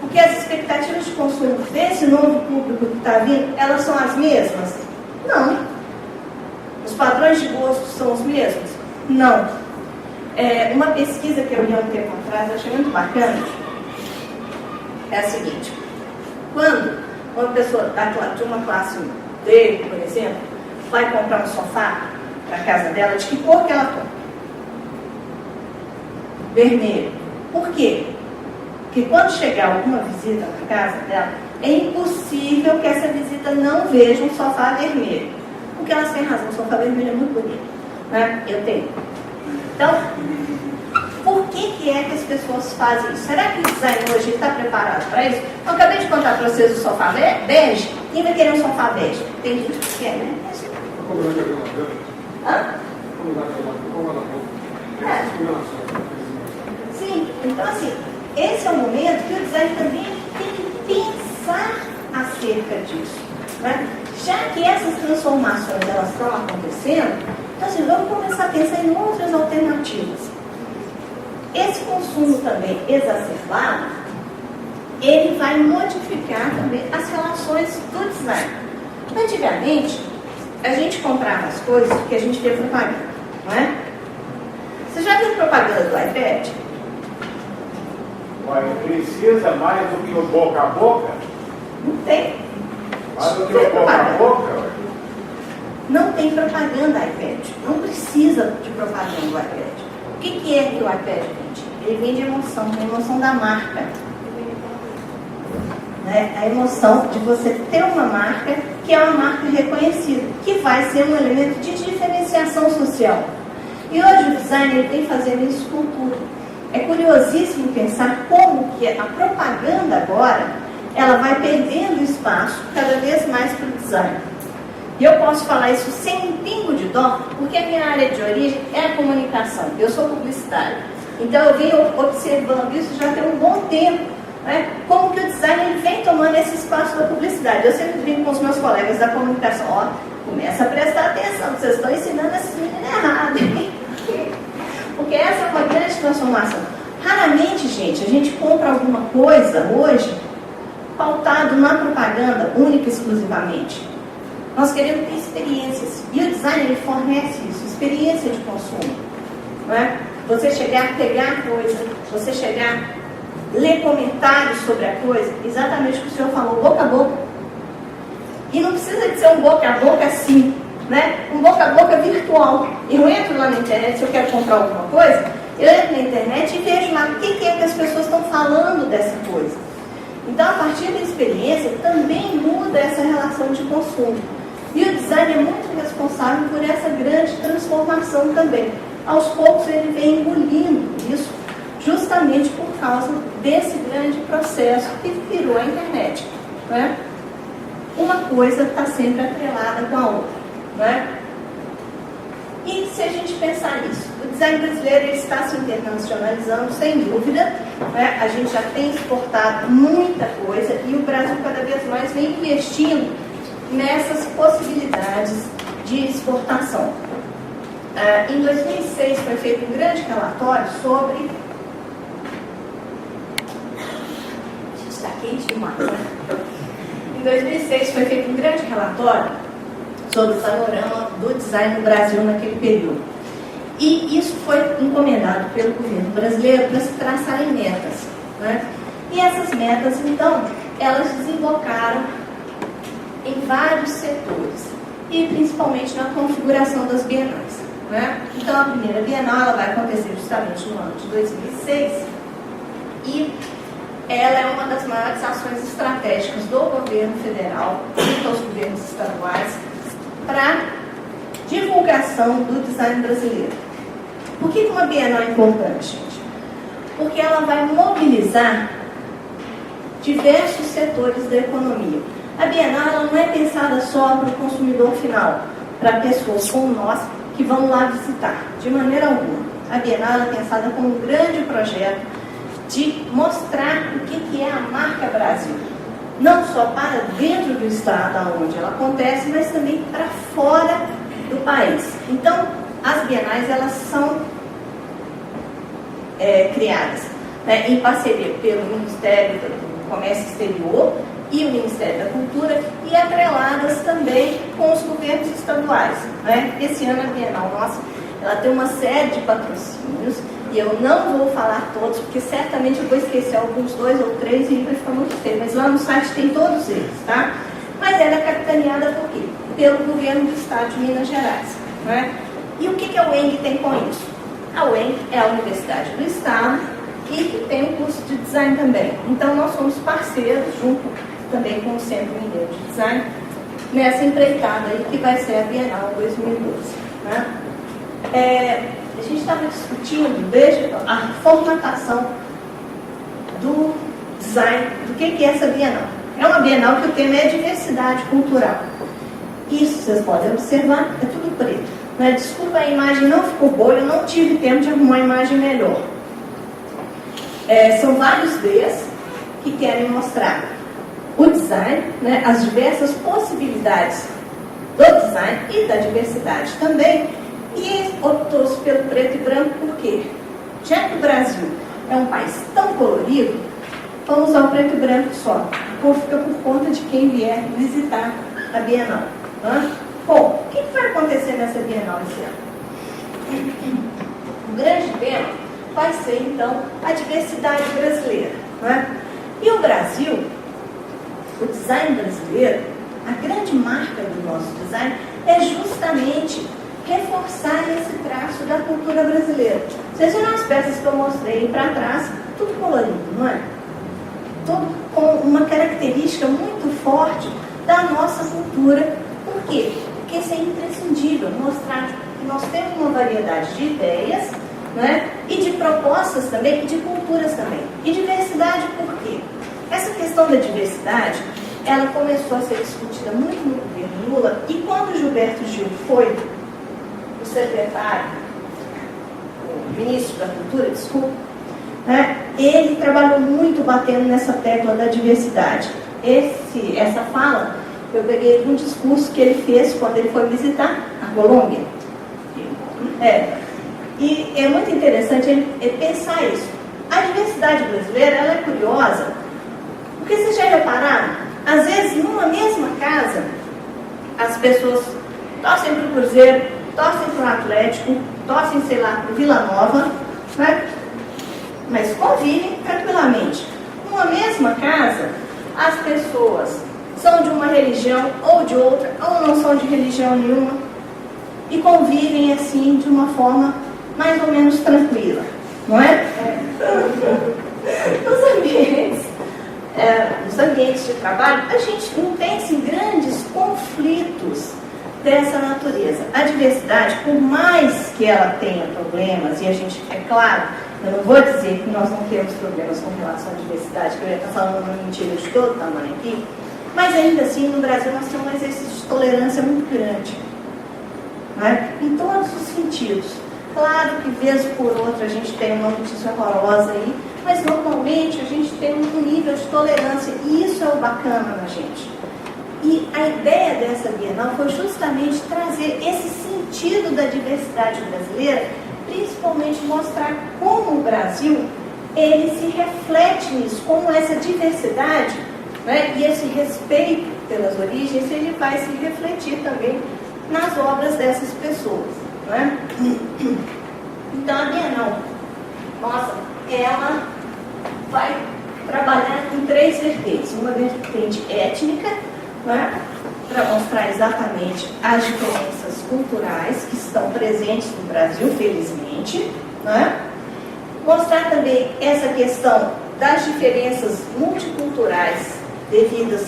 Porque as expectativas de consumo desse novo público que está vindo, elas são as mesmas? Não. Os padrões de gosto são os mesmos? Não. Uma pesquisa que eu li há um tempo atrás, eu achei muito bacana, é a seguinte: quando uma pessoa de uma classe D, por exemplo, vai comprar um sofá para a casa dela, de que cor que ela compra? Vermelho. Por quê? Porque quando chegar alguma visita na casa dela, é impossível que essa visita não veja um sofá vermelho. Porque elas têm razão, o sofá vermelho é muito bonito. Né? Eu tenho. Então, por que é que as pessoas fazem isso? Será que o design hoje está preparado para isso? Eu acabei de contar para vocês o sofá bege. Quem vai querer um sofá bege? Tem gente que quer, né? Hã? Sim, então assim, esse é o momento que o design também tem que pensar acerca disso. Né? Já que essas transformações elas estão acontecendo, então assim, vamos começar a pensar em outras alternativas. Esse consumo também exacerbado, ele vai modificar também as relações do design. Antigamente, a gente comprava as coisas porque a gente via propaganda, não é? Você já viu propaganda do iPad? Mas precisa mais do que o boca a boca? Não tem. Mais do que o boca a boca? Não tem propaganda iPad. Não precisa de propaganda do iPad. O que é que o iPad vende? Ele vende emoção, a emoção da marca. Né? A emoção de você ter uma marca que é uma marca reconhecida, que vai ser um elemento de diferenciação social. E hoje o design ele vem fazendo isso com tudo. É curiosíssimo pensar como que a propaganda agora ela vai perdendo espaço cada vez mais para o design. E eu posso falar isso sem um pingo de dó, porque a minha área de origem é a comunicação. Eu sou publicitária. Então eu venho observando isso já tem um bom tempo. Né? Como que o design ele vem tomando esse espaço da publicidade. Eu sempre brinco com os meus colegas da comunicação, ó, começa a prestar atenção, vocês estão ensinando esses meninos errado. Porque essa é uma grande transformação. Raramente, gente, a gente compra alguma coisa hoje pautado na propaganda única e exclusivamente. Nós queremos ter experiências. E o design ele fornece isso, experiência de consumo. Não é? Você chegar a pegar a coisa, você chegar ler comentários sobre a coisa, exatamente o que o senhor falou, boca a boca. E não precisa de ser um boca a boca assim, né? Um boca a boca virtual. Eu entro lá na internet, se eu quero comprar alguma coisa, eu entro na internet e vejo lá o que é que as pessoas estão falando dessa coisa. Então, a partir da experiência, também muda essa relação de consumo. E o design é muito responsável por essa grande transformação também. Aos poucos ele vem engolindo isso, justamente por causa desse grande processo que virou a internet. Né? Uma coisa está sempre atrelada com a outra. Né? E se a gente pensar nisso, o design brasileiro ele está se internacionalizando, sem dúvida. Né? A gente já tem exportado muita coisa e o Brasil cada vez mais vem investindo nessas possibilidades de exportação. Em 2006 foi feito um grande relatório sobre... Está quente demais, né? Em 2006 foi feito um grande relatório sobre o panorama do design no Brasil naquele período. E isso foi encomendado pelo governo brasileiro para se traçarem metas. Né? E essas metas, então, elas desembocaram em vários setores, e principalmente na configuração das bienais. Né? Então, a primeira Bienal ela vai acontecer justamente no ano de 2006, e ela é uma das maiores ações estratégicas do governo federal e dos governos estaduais para divulgação do design brasileiro. Por que uma Bienal é importante, gente? Porque ela vai mobilizar diversos setores da economia. A Bienal ela não é pensada só para o consumidor final, para pessoas como nós que vão lá visitar, de maneira alguma. A Bienal é pensada como um grande projeto de mostrar o que é a marca Brasil. Não só para dentro do estado onde ela acontece, mas também para fora do país. Então, as bienais elas são criadas, né, em parceria pelo Ministério do Comércio Exterior e o Ministério da Cultura e atreladas também com os governos estaduais. Né? Esse ano a Bienal nossa, ela tem uma série de patrocínios e eu não vou falar todos, porque certamente eu vou esquecer alguns 2 ou 3 e vai ficar muito feio, mas lá no site tem todos eles, tá? Mas ela é capitaneada por quê? Pelo governo do estado de Minas Gerais. Né? E o que a UENG tem com isso? A UENG é a Universidade do Estado e que tem um curso de design também. Então nós somos parceiros, junto também com o Centro Mineiro de Design, nessa empreitada aí que vai ser a Bienal 2012. Né? A gente estava discutindo desde a formatação do design, do que é essa Bienal. É uma Bienal que o tema é diversidade cultural. Isso, vocês podem observar, é tudo preto. Né? Desculpa, a imagem não ficou boa, eu não tive tempo de arrumar uma imagem melhor. São vários Ds que querem mostrar o design, né? As diversas possibilidades do design e da diversidade também. E optou-se pelo preto e branco por quê? Já que o Brasil é um país tão colorido, vamos usar o preto e branco só. Ou fica por conta de quem vier visitar a Bienal. Bom, o que vai acontecer nessa Bienal esse ano? O grande tema vai ser, então, a diversidade brasileira. Né? E o Brasil, o design brasileiro, a grande marca do nosso design é justamente reforçar esse traço da cultura brasileira. Vocês viram as peças que eu mostrei para trás, tudo colorido, não é? Tudo com uma característica muito forte da nossa cultura. Por quê? Porque isso é imprescindível, mostrar que nós temos uma variedade de ideias, né? E de propostas também, e de culturas também. E diversidade por quê? Essa questão da diversidade, ela começou a ser discutida muito no governo Lula, e quando Gilberto Gil foi o secretário, o ministro da Cultura, desculpa, né, ele trabalhou muito batendo nessa tecla da diversidade. Essa fala eu peguei de um discurso que ele fez quando ele foi visitar a Colômbia. E é muito interessante ele pensar isso. A diversidade brasileira, ela é curiosa, porque vocês já repararam, às vezes numa mesma casa, as pessoas torcem para o Cruzeiro, torcem para o Atlético, torcem, sei lá, para o Vila Nova, né? Mas convivem tranquilamente. Numa mesma casa, as pessoas são de uma religião ou de outra, ou não são de religião nenhuma, e convivem assim de uma forma mais ou menos tranquila, não é? Nos ambientes de trabalho, a gente não pensa em grandes conflitos dessa natureza. A diversidade, por mais que ela tenha problemas, e a gente, é claro, eu não vou dizer que nós não temos problemas com relação à diversidade, que eu ia estar falando uma mentira de todo tamanho aqui, mas ainda assim, no Brasil, nós temos um exercício de tolerância muito grande, né? Em todos os sentidos. Claro que, vez por outra, a gente tem uma notícia horrorosa aí, mas normalmente a gente tem um nível de tolerância, e isso é o bacana na gente. E a ideia dessa Bienal foi justamente trazer esse sentido da diversidade brasileira, principalmente mostrar como o Brasil, ele se reflete nisso, como essa diversidade, né, e esse respeito pelas origens, ele vai se refletir também nas obras dessas pessoas. Né? Então a Bienal, nossa, ela vai trabalhar em 3 vertentes. Uma vertente étnica, né, para mostrar exatamente as diferenças culturais que estão presentes no Brasil, felizmente, né? Mostrar também essa questão das diferenças multiculturais devidas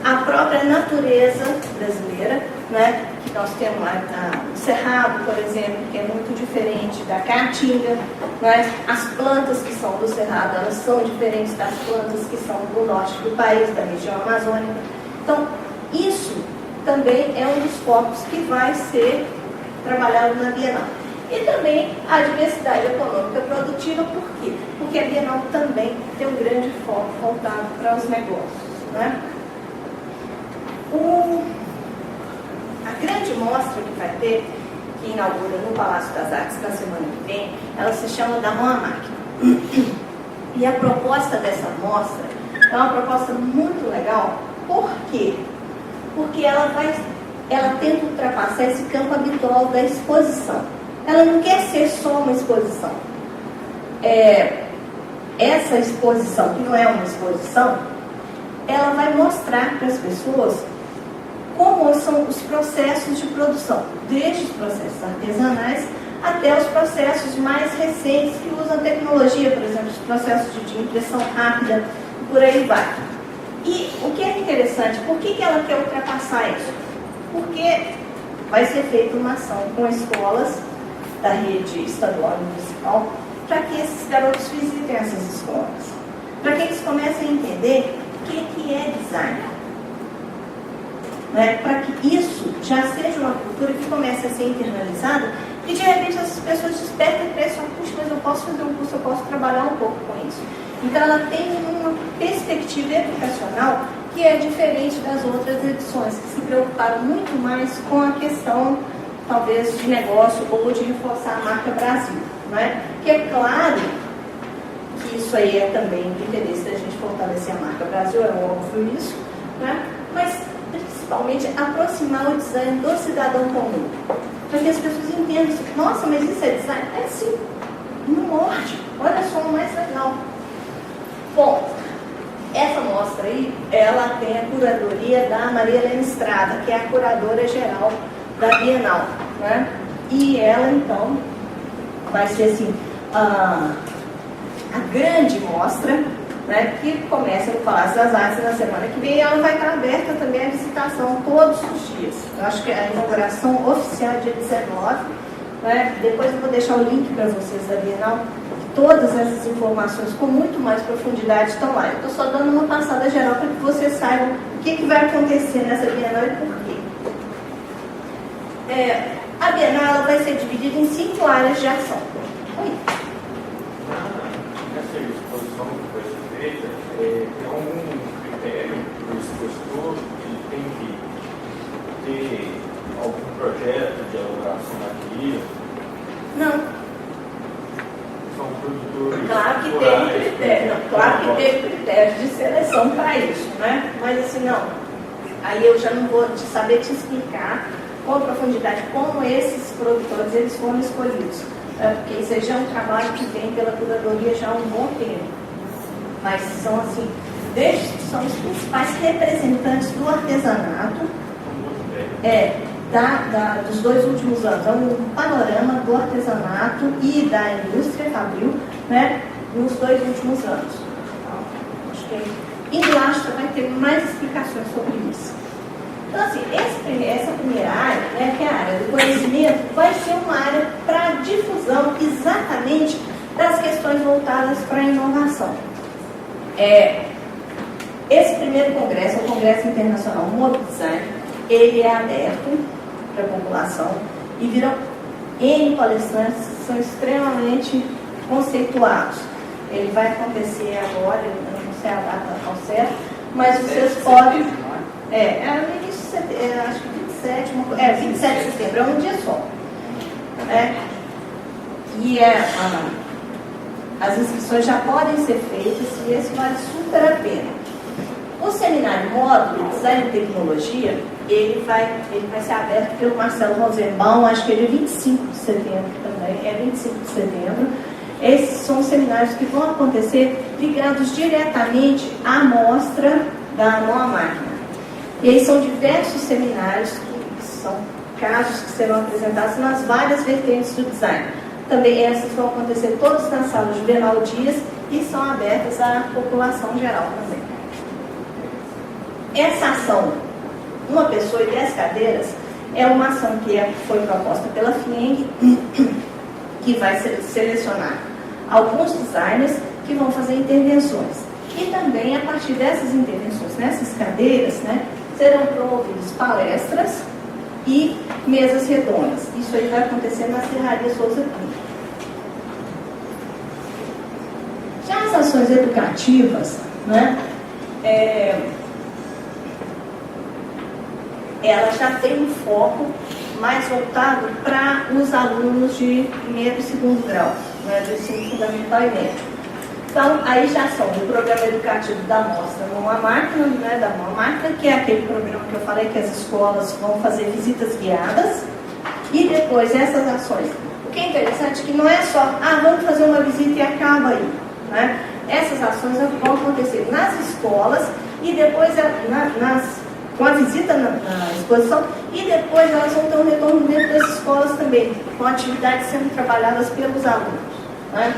à própria natureza brasileira, né? Que nós temos o cerrado, por exemplo, que é muito diferente da caatinga, né? As plantas que são do cerrado, elas são diferentes das plantas que são do norte do país, da região amazônica. Então, isso também é um dos focos que vai ser trabalhado na Bienal. E também a diversidade econômica produtiva, por quê? Porque a Bienal também tem um grande foco voltado para os negócios, né? A grande mostra que vai ter, que inaugura no Palácio das Artes na semana que vem, ela se chama Da Mão à Máquina. E a proposta dessa mostra é uma proposta muito legal. Por quê? Porque ela tenta ultrapassar esse campo habitual da exposição. Ela não quer ser só uma exposição. Essa exposição, que não é uma exposição, ela vai mostrar para as pessoas como são os processos de produção, desde os processos artesanais até os processos mais recentes que usam tecnologia, por exemplo, os processos de impressão rápida, e por aí vai. E o que é interessante, por que ela quer ultrapassar isso? Porque vai ser feita uma ação com escolas da rede estadual e municipal para que esses garotos visitem essas escolas, para que eles comecem a entender o que é design, né? Para que isso já seja uma cultura que comece a ser internalizada e de repente essas pessoas despertem para isso, puxa, mas eu posso fazer um curso, eu posso trabalhar um pouco com isso. Então ela tem uma perspectiva educacional que é diferente das outras edições, que se preocuparam muito mais com a questão, talvez, de negócio ou de reforçar a marca Brasil, né? Que é claro que isso aí é também do interesse da gente fortalecer a marca Brasil, é óbvio isso, né? Mas principalmente aproximar o design do cidadão comum, para que as pessoas entendam, nossa, mas isso é design? É sim, não morde. Olha só o mais legal. Bom, essa mostra aí, ela tem a curadoria da Maria Helena Estrada, que é a curadora geral da Bienal, né? E ela, então, vai ser assim, a grande mostra, né, que começa no Palácio das Artes na semana que vem, e ela vai estar aberta também à visitação todos os dias. Eu acho que a inauguração oficial é dia 19, né? Depois eu vou deixar o link para vocês da Bienal. Todas essas informações com muito mais profundidade estão lá. Eu estou só dando uma passada geral para que vocês saibam o que vai acontecer nessa Bienal e por quê. A Bienal ela vai ser dividida em 5 áreas de ação. Oi. Nessa exposição que vai ser feita, tem algum critério para o expositor que tem que ter algum projeto de elaboração daquilo? Não. São produtores. Claro que tem critério, claro que tem critério de seleção para isso, né? Mas assim, não. Aí eu já não vou saber te explicar com profundidade como esses produtores eles foram escolhidos. Porque isso aí já é um trabalho que vem pela curadoria já há um bom tempo. Mas são assim, são os principais representantes do artesanato. Dos 2 últimos anos, é um panorama do artesanato e da indústria fabril, né, nos 2 últimos anos. Então, acho que indo lá vai ter mais explicações sobre isso. Então, assim, essa primeira área, né, que é a área do conhecimento, vai ser uma área para difusão exatamente das questões voltadas para a inovação. Esse primeiro congresso, o Congresso Internacional Modo Design, ele é aberto para a população e viram N palestrantes que são extremamente conceituados. Ele vai acontecer agora, eu não sei a data ao certo, mas vocês podem. No início de setembro, acho que 27 de setembro, é um dia só. E as inscrições já podem ser feitas e esse vale super a pena. O seminário módulo Design e Tecnologia, ele vai ser aberto pelo Marcelo Rosenbaum, acho que ele é 25 de setembro também, 25 de setembro. Esses são seminários que vão acontecer ligados diretamente à mostra da Mão à Máquina. E aí são diversos seminários que são casos que serão apresentados nas várias vertentes do design. Também essas vão acontecer todas nas salas de Juvenal Dias e são abertas à população geral também. Essa ação, uma pessoa e 10 cadeiras, é uma ação que foi proposta pela FIENG, que vai selecionar alguns designers que vão fazer intervenções. E também, a partir dessas intervenções, nessas cadeiras, né, serão promovidas palestras e mesas redondas. Isso aí vai acontecer na Serraria Souza Pinto. Já as ações educativas, né, ela já tem um foco mais voltado para os alunos de 1º e 2º grau, né, do ensino fundamental e médio. Então, aí já são o programa educativo da Mostra Mão à Máquina, né, da Mão à Máquina, que é aquele programa que eu falei que as escolas vão fazer visitas guiadas, e depois essas ações. O que é interessante é que não é só, vamos fazer uma visita e acaba aí, né? Essas ações vão acontecer nas escolas e depois com a visita na exposição, e depois elas vão ter um retorno dentro das escolas também, com atividades sendo trabalhadas pelos alunos, né?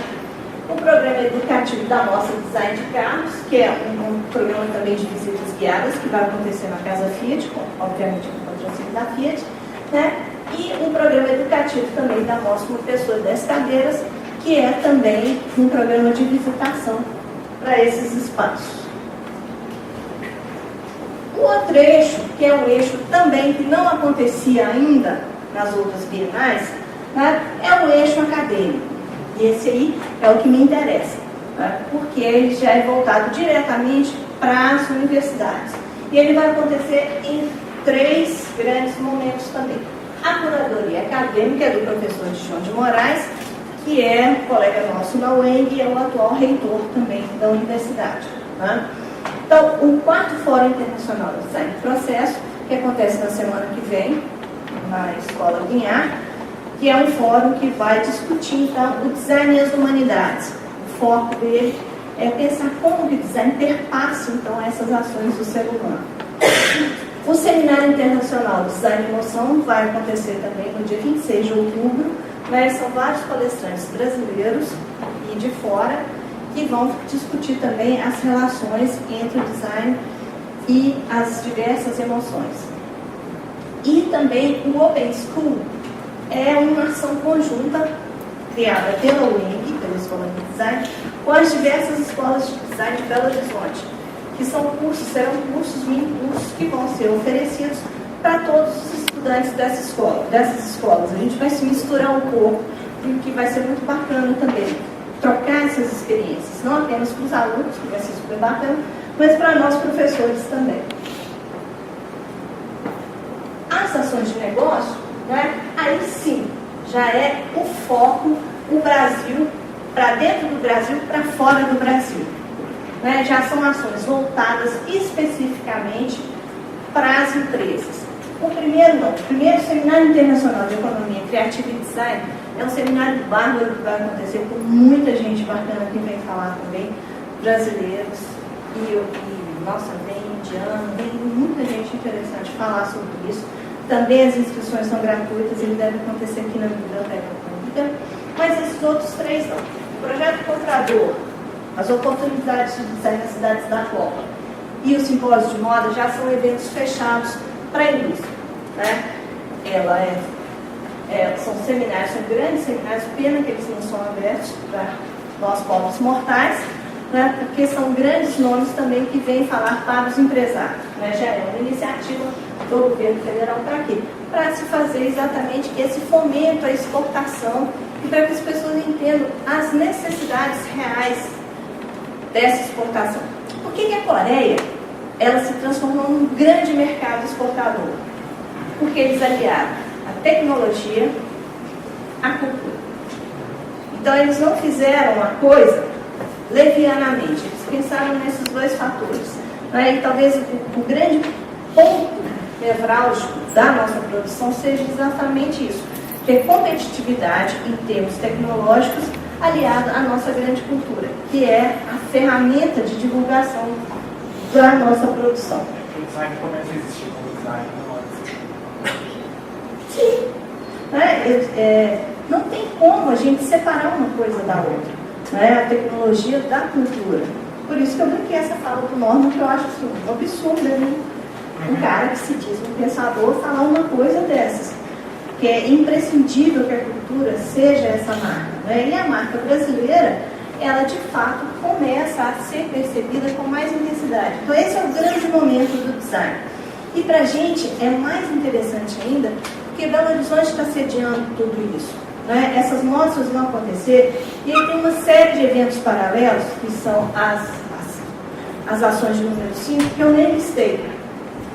O programa educativo da Mostra Design de Carros, que é um programa também de visitas guiadas, que vai acontecer na Casa Fiat, obviamente com o patrocínio da Fiat, né? E um programa educativo também da Mostra Uma Pessoa e 10 Cadeiras, que é também um programa de visitação para esses espaços. O outro eixo, que é um eixo também que não acontecia ainda nas outras bienais, né, é o eixo acadêmico. E esse aí é o que me interessa, né, porque ele já é voltado diretamente para as universidades. E ele vai acontecer em 3 grandes momentos também. A curadoria acadêmica é do professor João de Moraes, que é colega nosso na UENG e é o atual reitor também da universidade, né? Então, o 4º Fórum Internacional do Design do Processo, que acontece na semana que vem, na Escola Guinhar, que é um fórum que vai discutir, então, o design e as humanidades. foco dele é pensar como que o design perpassa, então, essas ações do ser humano. O Seminário Internacional Design e Emoção vai acontecer também no dia 26 de outubro, né? São vários palestrantes brasileiros e de fora que vão discutir também as relações entre o design e as diversas emoções. E também o Open School é uma ação conjunta criada pela UENG, pela Escola de Design, com as diversas escolas de design de Belo Horizonte, que são cursos, serão cursos, mini cursos que vão ser oferecidos para todos os estudantes dessas escolas. A gente vai se misturar um pouco, o que vai ser muito bacana também, trocar essas experiências, não apenas para os alunos, que vai ser super bacana, mas para nós professores também. As ações de negócio, né, aí sim, já é o foco, o Brasil, para dentro do Brasil, para fora do Brasil. Né, já são ações voltadas especificamente para as empresas. O primeiro Seminário Internacional de Economia Criativa e Design é um seminário bárbaro que vai acontecer com muita gente bacana que vem falar também, brasileiros, nossa, vem indiano, vem muita gente interessante falar sobre isso. Também as inscrições são gratuitas, ele deve acontecer aqui na Biblioteca Pública, mas esses outros três não. O Projeto Comprador, as oportunidades de design nas cidades da Copa e o Simpósio de Moda já são eventos fechados para a indústria. Né? São seminários, são grandes seminários, pena que eles não são abertos para nós povos mortais, né? Porque são grandes nomes também que vêm falar para os empresários. Né? Já é uma iniciativa do governo federal para quê? Para se fazer exatamente esse fomento à exportação e para que as pessoas entendam as necessidades reais dessa exportação. Por que a Coreia ela se transformou num grande mercado exportador? Porque eles aliaram a tecnologia à cultura. Então eles não fizeram a coisa levianamente, eles pensaram nesses dois fatores. Né? E talvez o grande ponto nevrálgico da nossa produção seja exatamente isso, ter competitividade em termos tecnológicos aliado à nossa grande cultura, que é a ferramenta de divulgação da nossa produção. O design começa a existir como design, Sim. Não tem como a gente separar uma coisa da outra. Né? A tecnologia da cultura. Por isso que eu brinquei essa fala do Norman, que eu acho assim, um absurdo, né? Um cara que se diz um pensador falar uma coisa dessas. Que é imprescindível que a cultura seja essa marca. Né? E a marca brasileira, ela de fato começa a ser percebida com mais intensidade. Então esse é o grande momento do design. E para a gente é mais interessante ainda, porque Belo Horizonte está sediando tudo isso. Né? Essas mostras vão acontecer e aí tem uma série de eventos paralelos, que são as ações de número 5, que eu nem listei,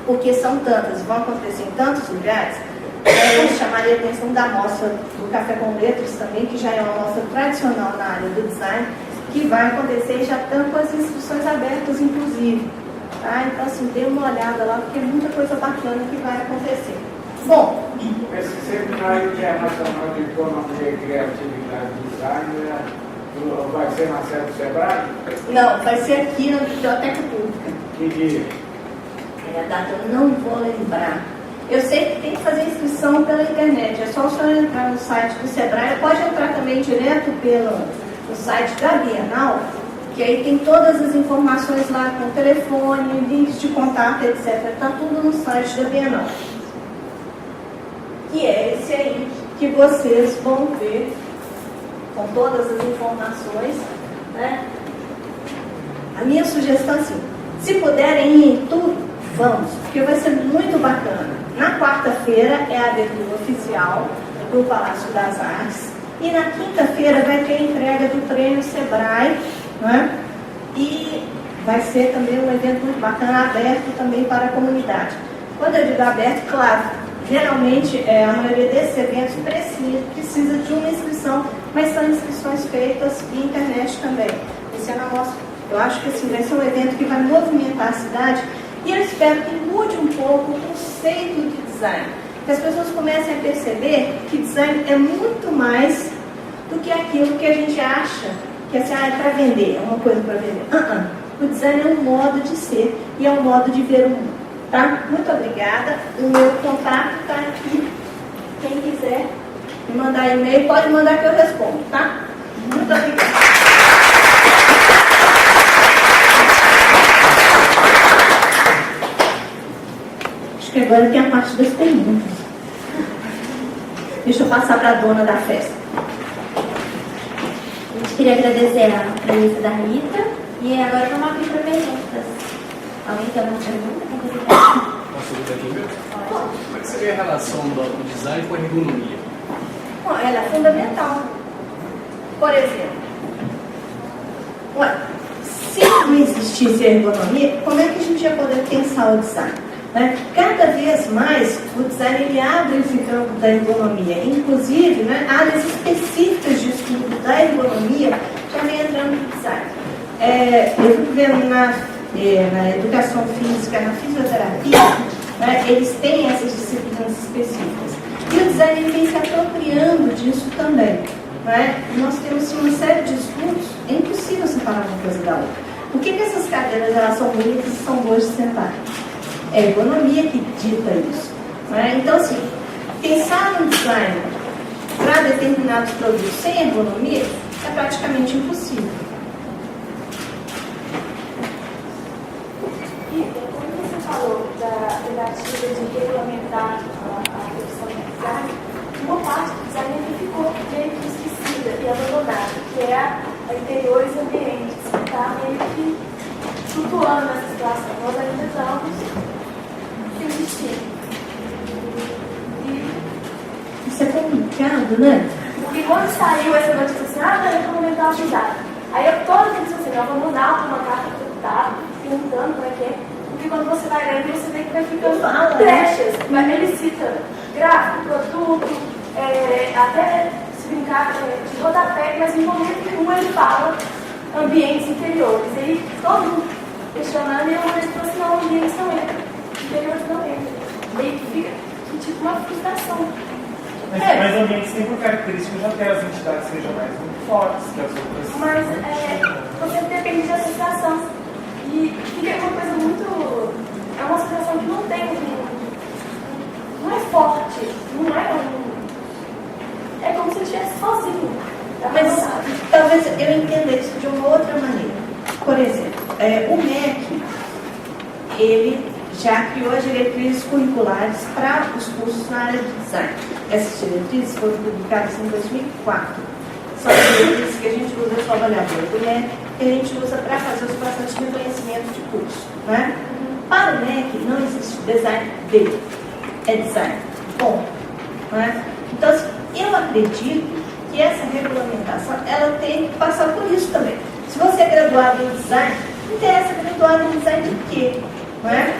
porque são tantas, vão acontecer em tantos lugares. Eu chamaria a atenção da mostra do Café com Letras também, que já é uma mostra tradicional na área do design, que vai acontecer e já estão com as inscrições abertas, inclusive. Tá? Então, assim, dê uma olhada lá, porque é muita coisa bacana que vai acontecer. Bom, esse Seminário Internacional de Economia e Criatividade e Design vai ser na sede do Sebrae? não, vai ser aqui na Biblioteca Pública. Que dia? A data eu não vou lembrar. Eu sei que tem que fazer inscrição pela internet. É só o senhor entrar no site do Sebrae. Pode entrar também direto no site da Bienal, que aí tem todas as informações lá com telefone, links de contato, etc. Está tudo no site da Bienal. Que é esse aí que vocês vão ver com todas as informações. Né? A minha sugestão é assim, se puderem ir em tudo, vamos, porque vai ser muito bacana. Na quarta-feira é a abertura oficial do Palácio das Artes e na quinta-feira vai ter a entrega do prêmio Sebrae, né? E vai ser também um evento muito bacana, aberto também para a comunidade. Quando eu digo aberto, claro, geralmente a maioria desses eventos precisa de uma inscrição, mas são inscrições feitas via internet também. Esse é na nossa, eu acho que assim, vai ser um evento que vai movimentar a cidade. E eu espero que mude um pouco o conceito de design. Que as pessoas comecem a perceber que design é muito mais do que aquilo que a gente acha que assim, é para vender, é uma coisa para vender. O design é um modo de ser e é um modo de ver o mundo. Tá? Muito obrigada. O meu contato está aqui. Quem quiser me mandar e-mail, pode mandar que eu respondo, tá? Muito obrigada. Acho que agora tem a parte das perguntas. Deixa eu passar para a dona da festa. A gente queria agradecer a presença da Rita e agora vamos abrir para perguntas. Alguém tem alguma pergunta? Posso vir aqui mesmo? Como é que você vê a relação do design com a ergonomia? Bom, ela é fundamental. Por exemplo, se não existisse a ergonomia, como é que a gente ia poder pensar o design? Né? Cada vez mais o design ele abre esse campo da ergonomia. Inclusive, né, áreas específicas de estudo da ergonomia já vem entrando no design. Eu fico vendo na educação física, na fisioterapia, né, eles têm essas disciplinas específicas. E o design ele vem se apropriando disso também. Né? Nós temos uma série de estudos, é impossível separar uma coisa da outra. Por que essas cadeiras elas são bonitas e são boas de sentar? É a ergonomia que dita isso. Né? Então, assim, pensar no design para determinados produtos sem ergonomia é praticamente impossível. Como você falou da tentativa de regulamentar a profissão de design, uma parte do design ficou meio que esquecida e abandonada, que é a interiores e ambientes, que está meio que flutuando nessa situação. Nós ainda estamos existindo. Isso é complicado, né? Porque quando saiu essa notícia assim, vai regulamentar o design. Aí todas as pessoas assim, vamos mudar para uma carta de deputado, perguntando como é que é. Porque quando você vai lendo, você vê que vai ficando brechas. Mas ele cita gráfico, produto, até se brincar de rodapé, mas em momento nenhum ele fala ambientes interiores. E aí todo mundo questionando, e eu falei assim, não, ambientes não entram, interiores não entram. E aí fica tipo uma frustração. Mas ambientes têm por característica já ter as entidades regionais muito fortes que as outras. Mas você depende da associação. E fica uma coisa muito. É uma associação que não tem não é forte, não é é como se estivesse sozinho. Mas talvez eu entenda isso de uma outra maneira. Por exemplo, o MEC, ele já criou as diretrizes curriculares para os cursos na área de design. Essas diretrizes foram publicadas em 2004. São as diretrizes que a gente usa no avaliador do MEC, que a gente usa para fazer os processos de reconhecimento de curso. Né? Para o MEC, não existe design B, é design. Bom. Né? Então, assim, eu acredito que essa regulamentação ela tem que passar por isso também. Se você é graduado em design, interessa graduado em design de quê? Não é?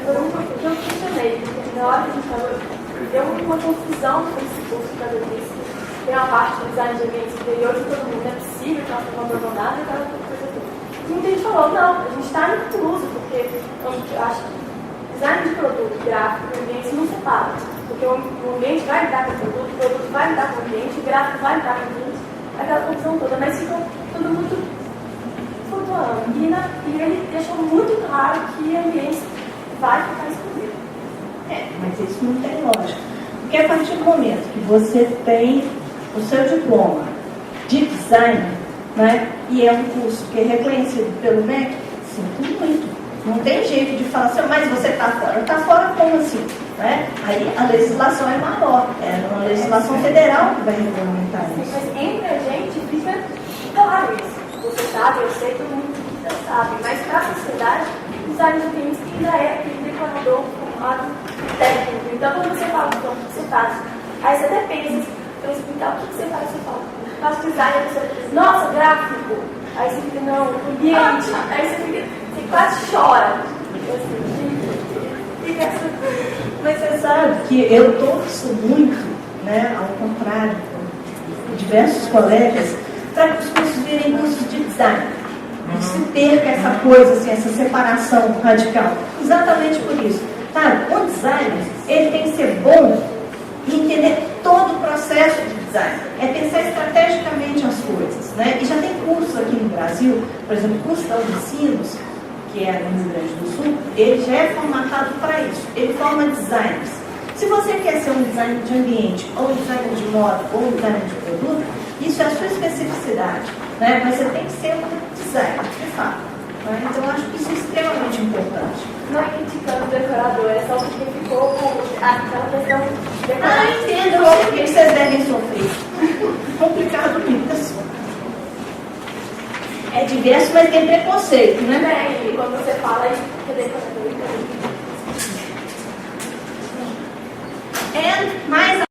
Eu questionei, porque na hora que a gente falou, deu uma confusão com esse curso de cadeirismo. Tem uma parte do design de ambientes interiores que todo mundo é possível, que nós estamos abandonados e aquela coisa toda. E muita gente falou, não, a gente está incluso, porque eu acho que design de produto, gráfico e ambiente não separa. Porque o ambiente vai lidar com o produto vai lidar com o ambiente, o gráfico vai lidar com o ambiente, aquela confusão toda, mas ficou tudo muito flutuando. E ele deixou muito claro que o ambiente vai ficar excluído. Mas isso não tem lógica. Porque a partir do momento que você tem o seu diploma de design, né, e é um curso que é reconhecido pelo MEC, sinto muito. Não tem jeito de falar assim, mas você está fora. Está fora como assim? Né? Aí a legislação é maior. É uma legislação federal que vai regulamentar isso. Mas entre a gente fica claro isso. Você sabe, eu sei, todo mundo já sabe. Mas para a sociedade, os áreas de ambientes ainda é aquele declarador formado técnico. Então quando você fala o que você faz, aí você até pensa, para explicar o que você faz, você fala, faço design, aí você diz, nossa, gráfico. Aí você fica, não, ambiente. Aí você quase chora. Mas você sabe que eu torço muito, né, ao contrário, com diversos colegas, para que os cursos virem cursos de design. Que se perca essa coisa, assim, essa separação radical. Exatamente por isso. Sabe, o designer, ele tem que ser bom e entender todo o processo de design. É pensar estrategicamente as coisas, né? E já tem cursos Brasil, por exemplo, o curso da Unicinos, que é no Rio Grande do Sul, ele já é formatado para isso. Ele forma designers. Se você quer ser um designer de ambiente, ou um designer de moda, ou um designer de produto, isso é a sua especificidade, né? Mas você tem que ser um designer, de fato. Né? Então, eu acho que isso é extremamente importante. Não é criticando o decorador, é só porque ficou com aquela questão de decorador. Ah, entendo, eu sei que vocês devem sofrer. Complicado mesmo. É diverso, mas tem preconceito, né? Bem, e quando você fala isso, porque decorador Mais